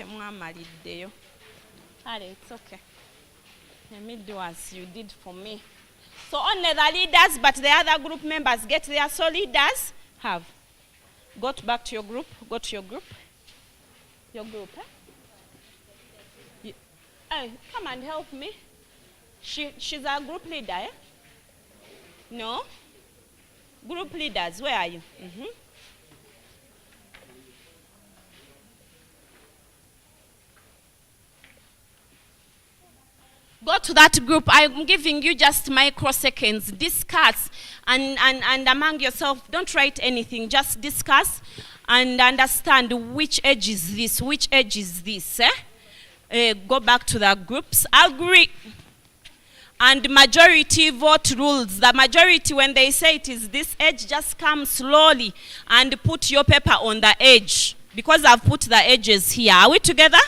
okay. Let me do as you did for me. So only the leaders, but the other group members get there. So leaders have. Got back to your group. Go to your group. Your group, Hey, come and help me. She's a group leader, eh? No? Group leaders, where are you? Go to that group. I'm giving you just microseconds. Discuss and among yourself. Don't write anything. Just discuss and understand which age is this, which age is this. Go back to the groups. Agree. And majority vote rules. The majority, when they say it is this age, just come slowly and put your paper on the edge. Because I've put the edges here. Are we together?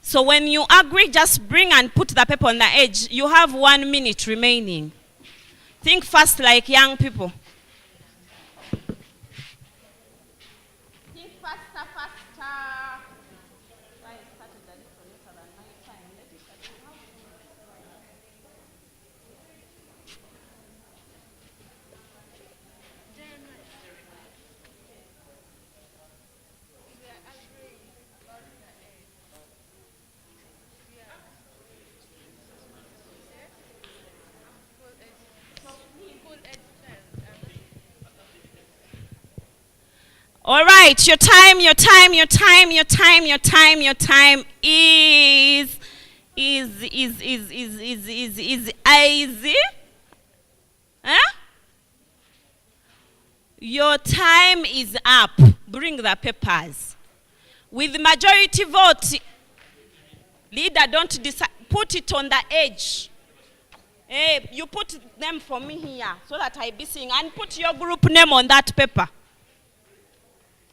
So when you agree, just bring and put the paper on the edge. You have 1 minute remaining. Think fast like young people. Think faster. All right, your time is easy. Huh? Your time is up. Bring the papers. With majority vote, leader, don't decide. Put it on the edge. Hey, you put them for me here so that I be seeing. And put your group name on that paper.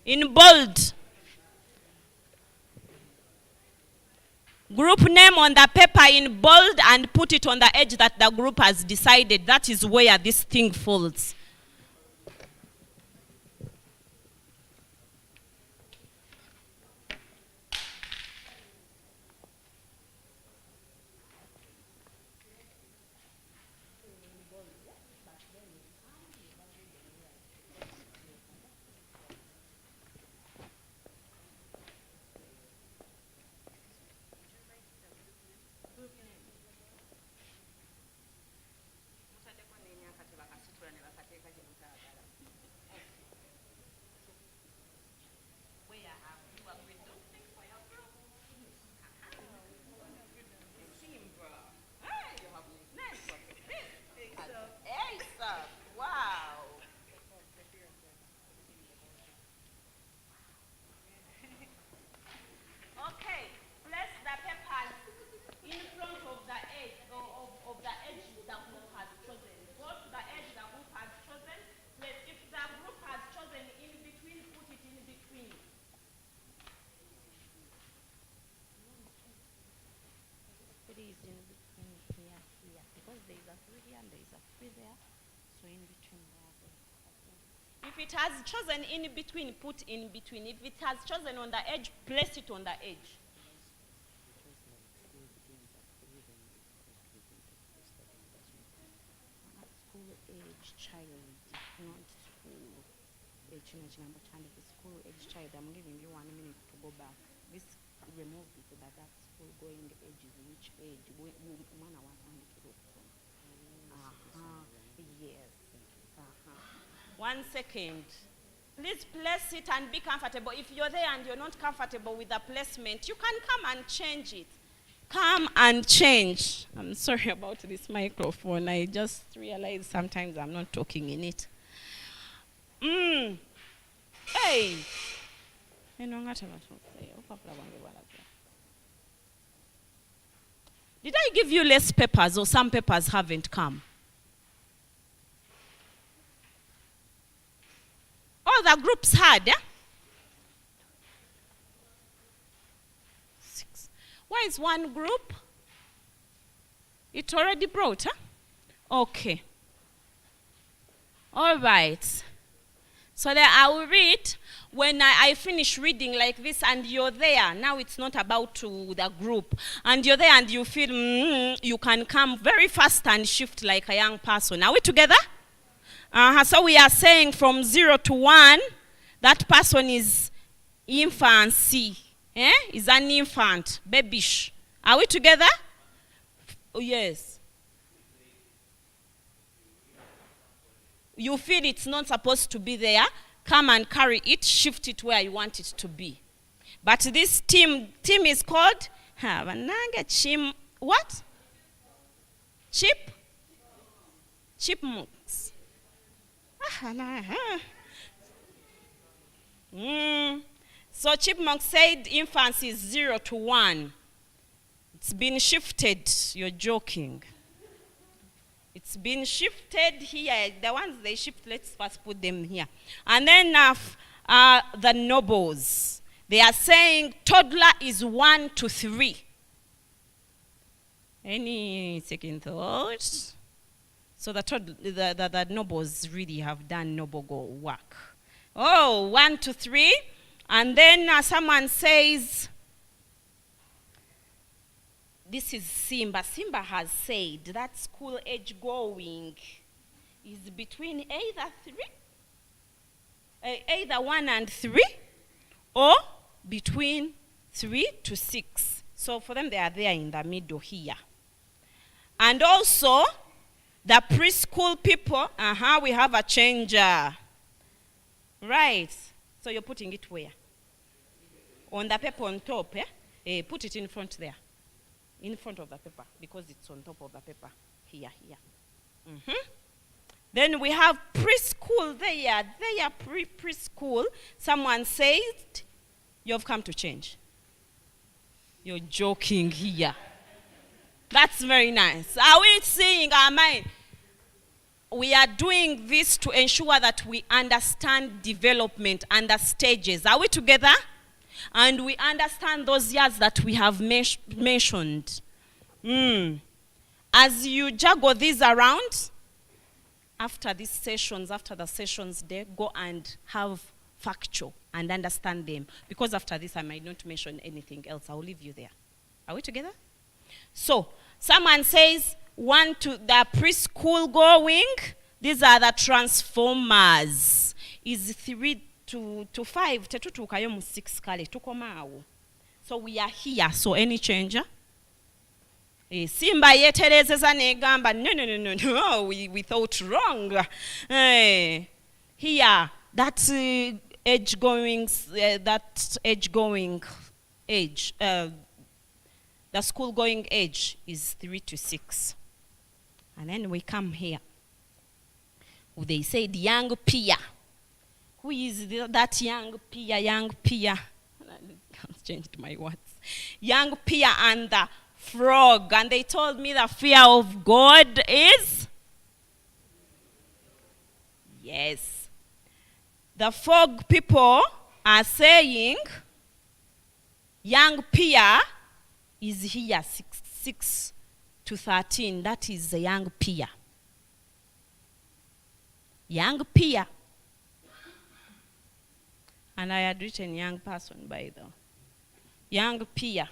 In bold. Group name on the paper in bold and put it on the edge that the group has decided. That is where this thing falls. If it has chosen in between, put in between. If it has chosen on the edge, place it on the edge. School age child, not school age. School age child. I'm giving you 1 minute to go back. This remove it, that school going age is which age? Yes. 1 second. Please place it and be comfortable. If you're there and you're not comfortable with the placement, you can come and change it. Come and change. I'm sorry about this microphone. I just realized sometimes I'm not talking in it. Hey. Did I give you less papers or some papers haven't come? All the groups had, yeah? 6. Why is one group? It already brought, huh? Okay. All right. So then I will read. When I finish reading like this and you're there, now it's not about the group, and you're there and you feel, you can come very fast and shift like a young person. Are we together? So we are saying from 0 to 1, that person is infancy. Is an infant, babyish. Are we together? Oh, yes. You feel it's not supposed to be there. Come and carry it, shift it where you want it to be. But this team is called what? Chipmunks. So Chipmunk said infancy is 0 to 1. It's been shifted. You're joking. It's been shifted here. The ones they shift, let's first put them here. And then the nobles. They are saying toddler is 1 to 3. Any second thoughts? So the nobles really have done noble work. 1 to 3. And then someone says, this is Simba. Simba has said that school age going is between either 1 and 3 or between 3 to 6. So for them, they are there in the middle here. And also, the preschool people, we have a changer. Right. So you're putting it where? On the paper on top, put it in front there. In front of the paper, because it's on top of the paper. Here. Then we have preschool there. Preschool. Someone said, you've come to change. You're joking here. That's very nice. Are we seeing our mind? We are doing this to ensure that we understand development and the stages. Are we together? And we understand those years that we have mentioned. As you juggle these around, after the sessions day, go and have factual and understand them. Because after this, I might not mention anything else. I will leave you there. Are we together? So, someone says, 1 to the preschool going. These are the transformers. Is 3 to 5. Tetutukayo mu 6 kale. Tukomaawo. So we are here. So any changer? Simba yeterezeza negamba. No. We thought wrong. Here, that age going age. The school going age is 3 to 6. And then we come here. They said young peer. Who is that young peer? I've changed my words. Young peer and the frog. And they told me the fear of God is? Yes. The frog people are saying young peer is here 6 to 13. That is the young peer. Young peer. And I had written young person by the young peer.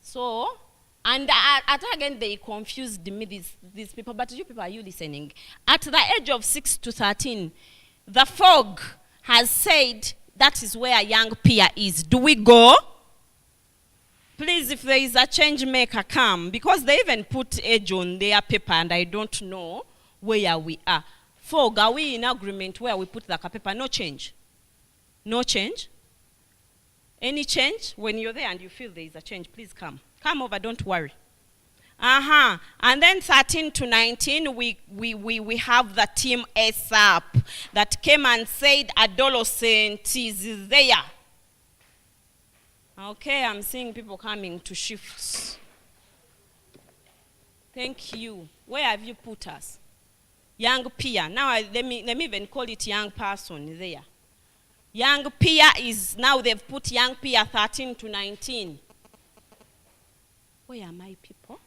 So, and again they confused me, these people. But you people, are you listening? At the age of 6 to 13, the frog has said that is where young peer is. Do we go? Please, if there is a change maker, come. Because they even put age on their paper and I don't know where we are. Frog, are we in agreement where we put the paper? No change. No change. Any change? When you're there and you feel there is a change, please come. Come over, don't worry. And then 13 to 19, we have the team ASAP that came and said adolescent is there. Okay, I'm seeing people coming to shifts. Thank you. Where have you put us? Young peer. Now let me even call it young person there. Young peer is, now they've put young peer 13 to 19. Where are my people?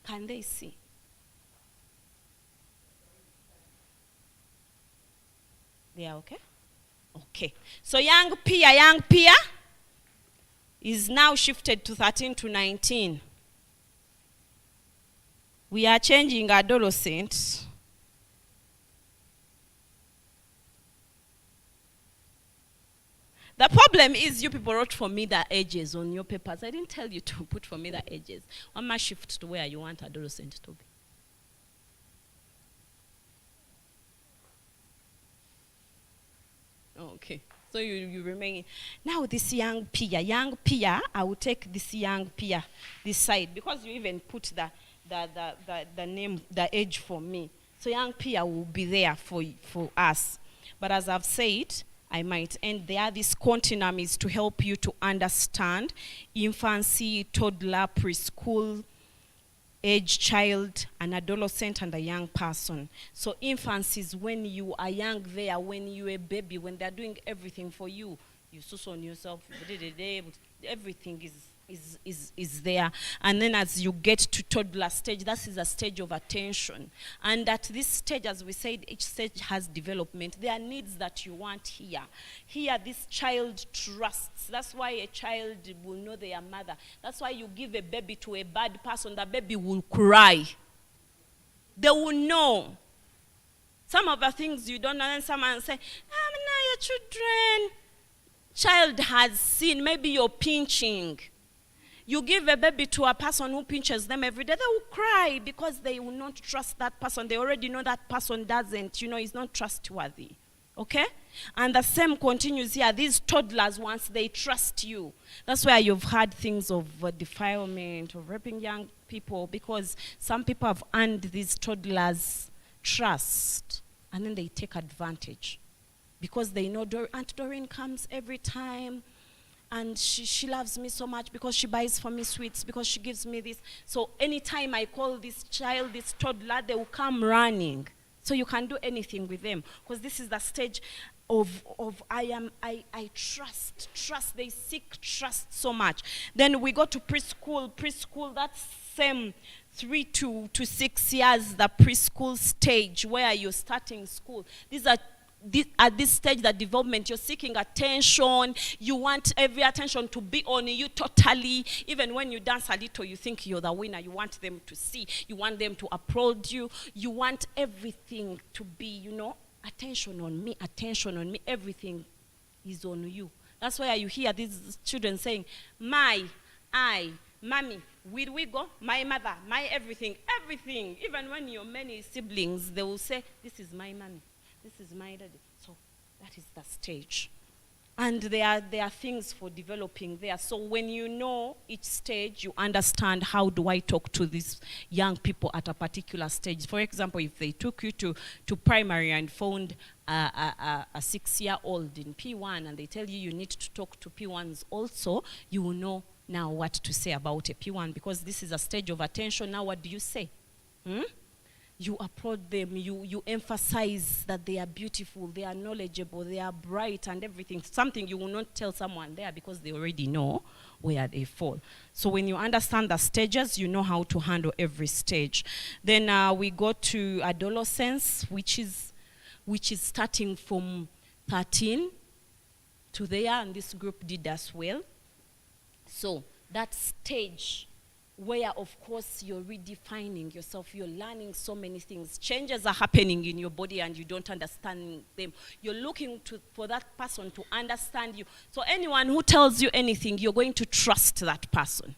Can they see? They are okay? Okay. So young peer is now shifted to 13 to 19. We are changing adolescent. The problem is you people wrote for me the ages on your papers. I didn't tell you to put for me the ages. One must shift to where you want adolescent to be. Okay. So you remain. Now this young peer, I will take this young peer, this side, because you even put the name, the age for me. So young peer will be there for us. But as I've said, I might end there. This continuum is to help you to understand infancy, toddler, preschool, age child, an adolescent, and a young person. So infancy is when you are young there, when you're a baby, when they're doing everything for you. You suss on yourself, everything is there. And then as you get to toddler stage, that is a stage of attention. And at this stage, as we said, each stage has development. There are needs that you want here. Here, this child trusts. That's why a child will know their mother. That's why you give a baby to a bad person, the baby will cry. They will know. Some of the things you don't know, and someone say, I'm not your children. Child has seen, maybe you're pinching. You give a baby to a person who pinches them every day, they will cry because they will not trust that person. They already know that person doesn't, is not trustworthy. Okay? And the same continues here. These toddlers, once they trust you, that's where you've had things of defilement, of raping young people, because some people have earned these toddlers' trust, and then they take advantage. Because they know Aunt Doreen comes every time, and she loves me so much because she buys for me sweets, because she gives me this. So anytime I call this child, this toddler, they will come running. So you can do anything with them, because this is the stage of I trust. They seek trust so much. Then we go to preschool, that's same 3 to 6 years, the preschool stage where you're starting school. At this stage, the development, you're seeking attention. You want every attention to be on you totally. Even when you dance a little, you think you're the winner. You want them to see. You want them to applaud you. You want everything to be, attention on me. Everything is on you. That's why you hear these children saying, mommy, will we go? My mother, my everything. Even when you're many siblings, they will say, this is my mommy. This is my daddy. So that is the stage. And there are things for developing there. So when you know each stage, you understand, how do I talk to these young people at a particular stage. For example, if they took you to primary and found a 6-year-old in P1, and they tell you need to talk to P1s also, you will know now what to say about a P1, because this is a stage of attention. Now what do you say? You applaud them, you emphasize that they are beautiful, they are knowledgeable, they are bright and everything. Something you will not tell someone there, because they already know where they fall. So when you understand the stages, you know how to handle every stage. Then we go to adolescence, which is starting from 13 to there, and this group did as well. So that stage where, of course, you're redefining yourself, you're learning so many things. Changes are happening in your body and you don't understand them. You're looking for that person to understand you. So anyone who tells you anything, you're going to trust that person.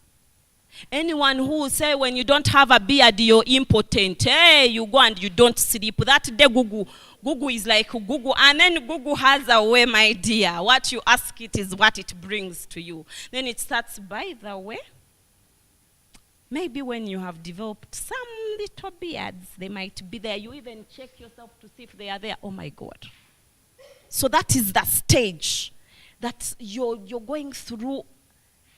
Anyone who will say when you don't have a beard, you're impotent. Hey, you go and you don't sleep. That day, Google is like Google. And then Google has a way, my dear. What you ask it is what it brings to you. Then it starts, by the way, maybe when you have developed some little beards, they might be there. You even check yourself to see if they are there. Oh my God. So that is the stage that you're going through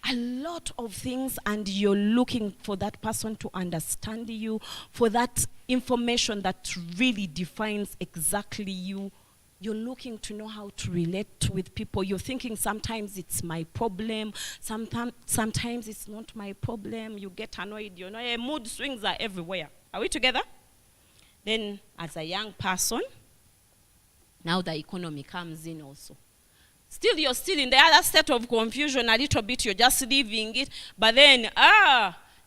a lot of things, and you're looking for that person to understand you, for that information that really defines exactly you. You're looking to know how to relate with people. You're thinking sometimes it's my problem, sometimes it's not my problem. You get annoyed, mood swings are everywhere. Are we together? Then as a young person, now the economy comes in also. Still, you're still in the other state of confusion a little bit. You're just leaving it. But then,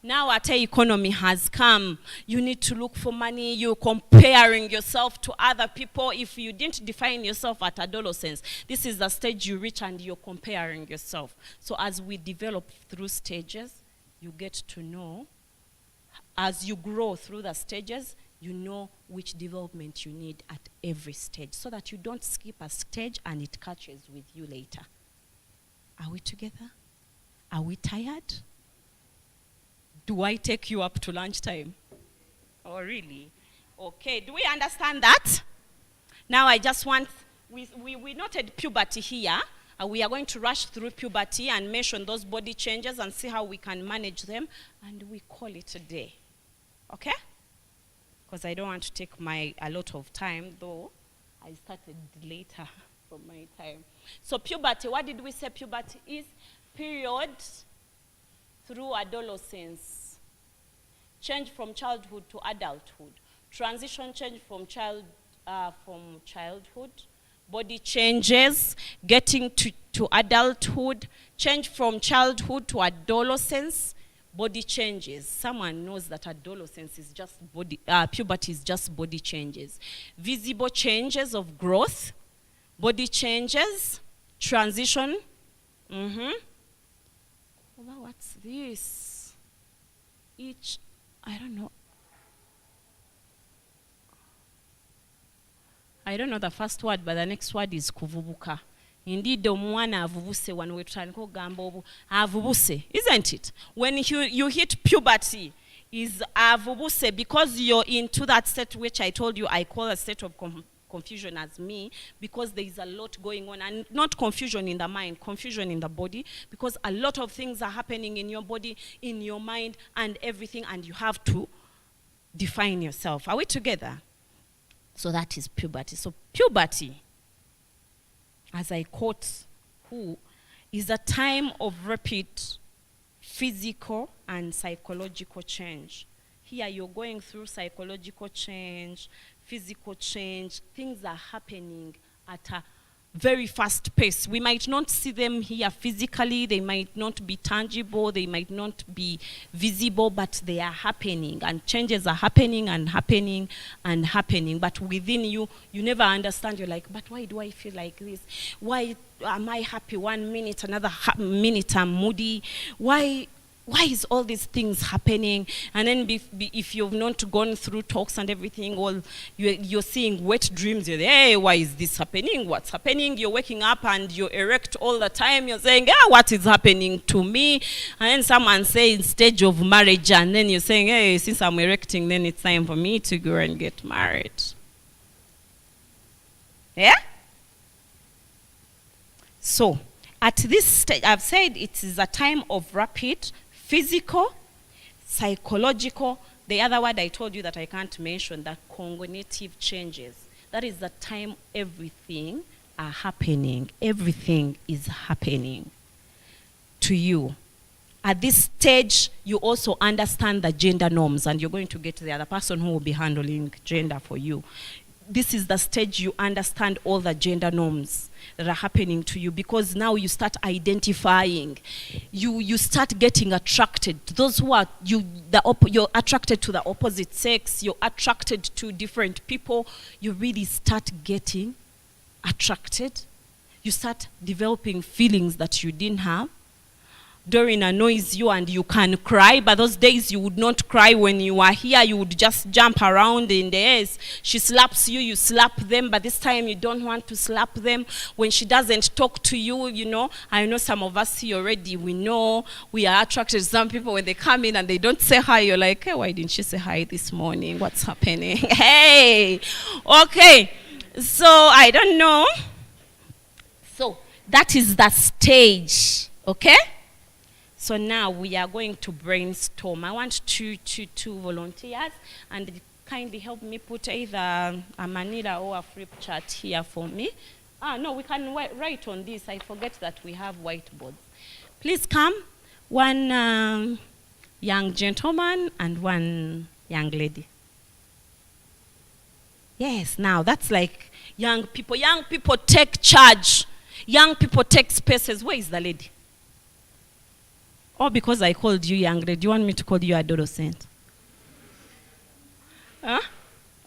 now a economy has come. You need to look for money. You're comparing yourself to other people. If you didn't define yourself at adolescence, this is the stage you reach and you're comparing yourself. So as we develop through stages, you get to know. As you grow through the stages, you know which development you need at every stage, so that you don't skip a stage and it catches with you later. Are we together? Are we tired? Do I take you up to lunchtime? Oh, really? Okay, do we understand that? Now I just want, we noted puberty here. We are going to rush through puberty and mention those body changes and see how we can manage them. And we call it a day. Okay? Because I don't want to take a lot of time, though I started later from my time. So puberty, what did we say puberty is? Period through adolescence. Change from childhood to adulthood. Transition change from childhood. Body changes, getting to adulthood. Change from childhood to adolescence. Body changes. Someone knows that adolescence is just puberty is just body changes. Visible changes of growth, body changes, transition. Well, what's this? Each, I don't know. I don't know the first word, but the next word is kuvubuka. Indeed, omwana avubuse wano wetutandika okugamba obu avubuse, isn't it? When you hit puberty, is avubuse, because you're into that state which I told you I call a state of confusion as me, because there is a lot going on, and not confusion in the mind, confusion in the body, because a lot of things are happening in your body, in your mind, and everything, and you have to define yourself. Are we together? So that is puberty. So puberty, as I quote who, is a time of rapid physical and psychological change. Here you're going through psychological change, physical change. Things are happening at a very fast pace. We might not see them here physically, they might not be tangible, they might not be visible, but they are happening, and changes are happening and happening and happening. But within you, you never understand. You're like, but why do I feel like this? Why am I happy one minute, another minute I'm moody? Why is all these things happening? And then if you've not gone through talks and everything, well, you're seeing wet dreams. You're like, hey, why is this happening? What's happening? You're waking up and you're erect all the time. You're saying, what is happening to me? And then someone says stage of marriage, and then you're saying, hey, since I'm erecting, then it's time for me to go and get married. Yeah? So, at this stage, I've said it is a time of rapid physical, psychological, the other word I told you that I can't mention, that cognitive changes. That is the time everything are happening. Everything is happening to you. At this stage, you also understand the gender norms, and you're going to get the other person who will be handling gender for you. This is the stage you understand all the gender norms that are happening to you, because now you start identifying. You start getting attracted to those who are you're attracted to the opposite sex, you're attracted to different people. You really start getting attracted. You start developing feelings that you didn't have. Doreen annoys you and you can cry, but those days you would not cry when you are here. You would just jump around in the air. She slaps you, you slap them, but this time you don't want to slap them. When she doesn't talk to you, you know, I know some of us here already, we know we are attracted to some people. When they come in and they don't say hi, you're like, hey, why didn't she say hi this morning? What's happening? Hey, okay, so I don't know. So that is the stage, okay? So now we are going to brainstorm. I want two volunteers, and kindly help me put either a manila or a flip chart here for me. No, we can write on this. I forget that we have whiteboards. Please come. One young gentleman and one young lady. Yes, now that's like young people. Young people take charge. Young people take spaces. Where is the lady? Or because I called you young lady, do you want me to call you adolescent? Huh?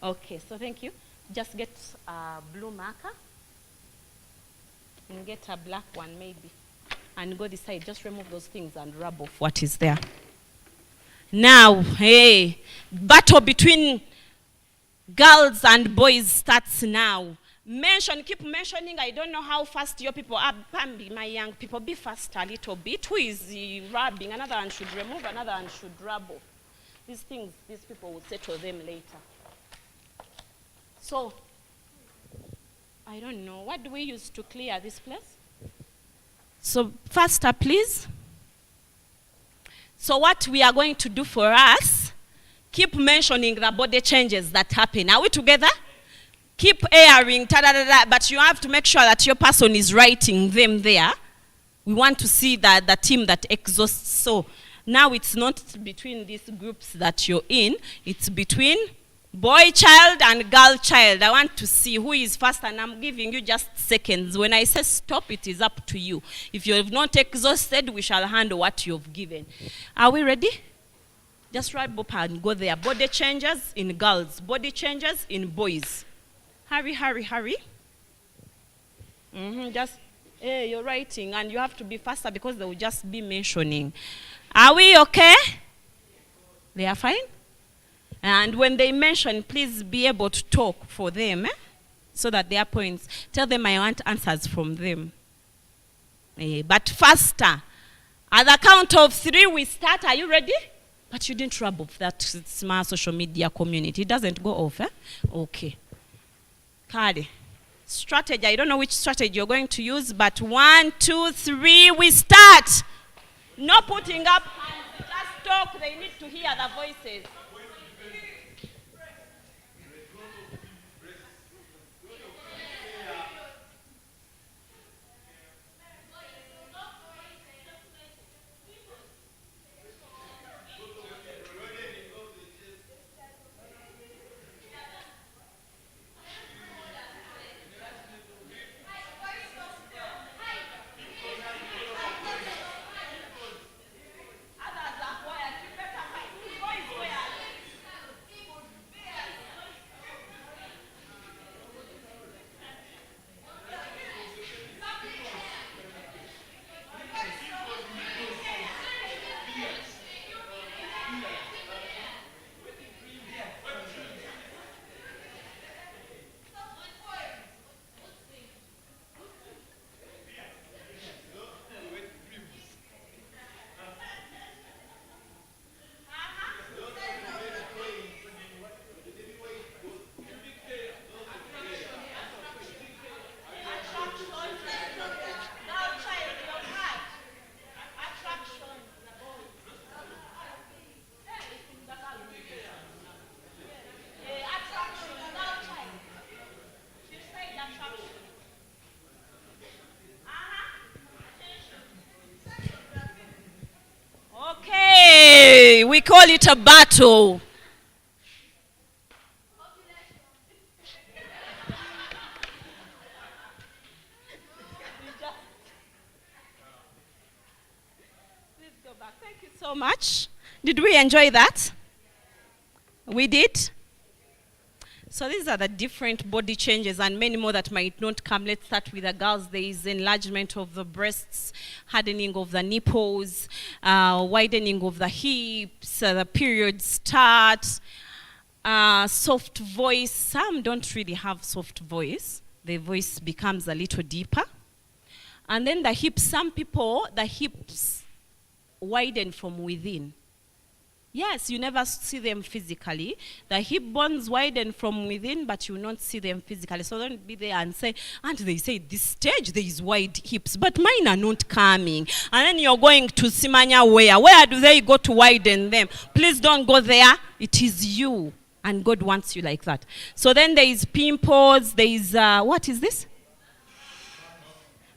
Okay, so thank you. Just get a blue marker and get a black one maybe. And go this side, just remove those things and rub off what is there. Now, hey, battle between girls and boys starts now. Keep mentioning. I don't know how fast your people are. Bambi, my young people, be fast a little bit. Who is rubbing? Another one should remove, another one should rub off. These things, these people will settle them later. So, I don't know. What do we use to clear this place? So, faster, please. So, what we are going to do for us, keep mentioning the body changes that happen. Are we together? Keep airing, but you have to make sure that your person is writing them there. We want to see the team that exhausts. So now it's not between these groups that you're in. It's between boy child and girl child. I want to see who is first, and I'm giving you just seconds. When I say stop, it is up to you. If you have not exhausted, we shall handle what you've given. Are we ready? Just write up and go there. Body changes in girls. Body changes in boys. Hurry, hurry, hurry. Just You're writing, and you have to be faster because they will just be mentioning. Are we okay? They are fine? And when they mention, please be able to talk for them, so that their points. Tell them I want answers from them. But faster. At the count of 3, we start. Are you ready? But you didn't rub off that smart social media community. It doesn't go off, Okay. Kade. Strategy. I don't know which strategy you're going to use, but 1, 2, 3, we start. No putting up hands. Just talk. They need to hear the voices. We call it a battle. Please go back. Thank you so much. Did we enjoy that? We did? So these are the different body changes and many more that might not come. Let's start with the girls. There is enlargement of the breasts, hardening of the nipples, widening of the hips, the periods start, soft voice. Some don't really have soft voice. Their voice becomes a little deeper. And then the hips, some people, the hips widen from within. Yes, you never see them physically. The hip bones widen from within, but you will not see them physically. So don't be there and say, and they say, this stage there is wide hips, but mine are not coming. And then you're going to Simanya where? Where do they go to widen them? Please don't go there. It is you. And God wants you like that. So then there is pimples. There is, what is this?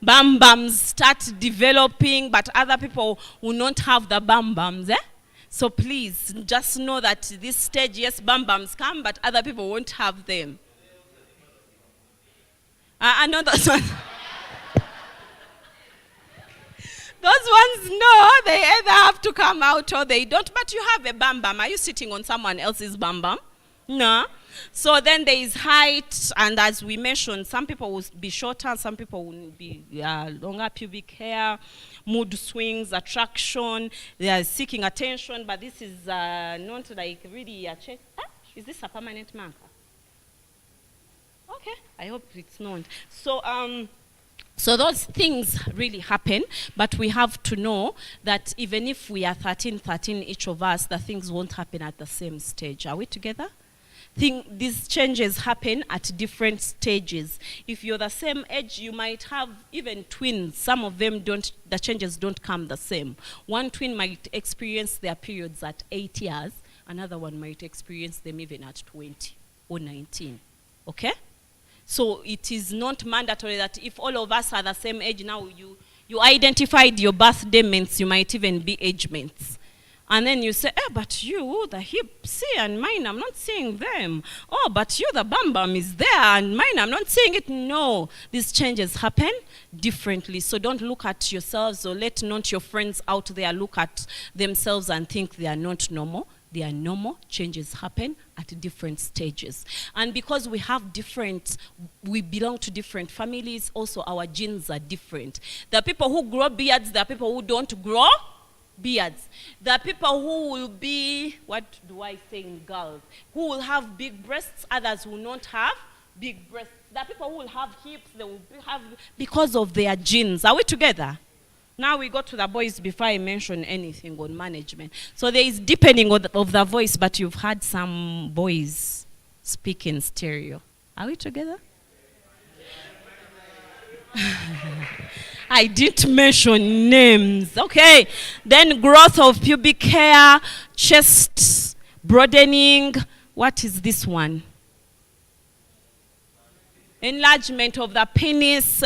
Bam bams start developing, but other people will not have the bam bams, So please, just know that this stage, yes, bam bams come, but other people won't have them. Another one. Those ones, no, they either have to come out or they don't, but you have a bam bam. Are you sitting on someone else's bam bam? No. So then there is height, and as we mentioned, some people will be shorter, some people will be longer pubic hair, mood swings, attraction, they are seeking attention, but this is not like really a check. Is this a permanent marker? Okay, I hope it's not. So those things really happen, but we have to know that even if we are 13 each of us, the things won't happen at the same stage. Are we together? These changes happen at different stages. If you're the same age, you might have even twins. Some of them the changes don't come the same. One twin might experience their periods at 8 years. Another one might experience them even at 20 or 19. Okay? So it is not mandatory that if all of us are the same age, now you identified your birthday mates, you might even be age mates. And then you say, but you, the hip, see, and mine, I'm not seeing them. Oh, but you, the bam bam is there, and mine, I'm not seeing it. No, these changes happen differently. So don't look at yourselves, or let not your friends out there look at themselves and think they are not normal. They are normal. Changes happen at different stages. And because we belong to different families, also our genes are different. There are people who grow beards, there are people who don't grow beards. There are people who will be, what do I say in girls, who will have big breasts, others will not have big breasts. There are people who will have hips, they will have, because of their genes. Are we together? Now we go to the boys before I mention anything on management. So there is deepening of the voice, but you've had some boys speak in stereo. Are we together? I didn't mention names. Okay. Then growth of pubic hair, chest broadening. What is this one? Enlargement of the penis.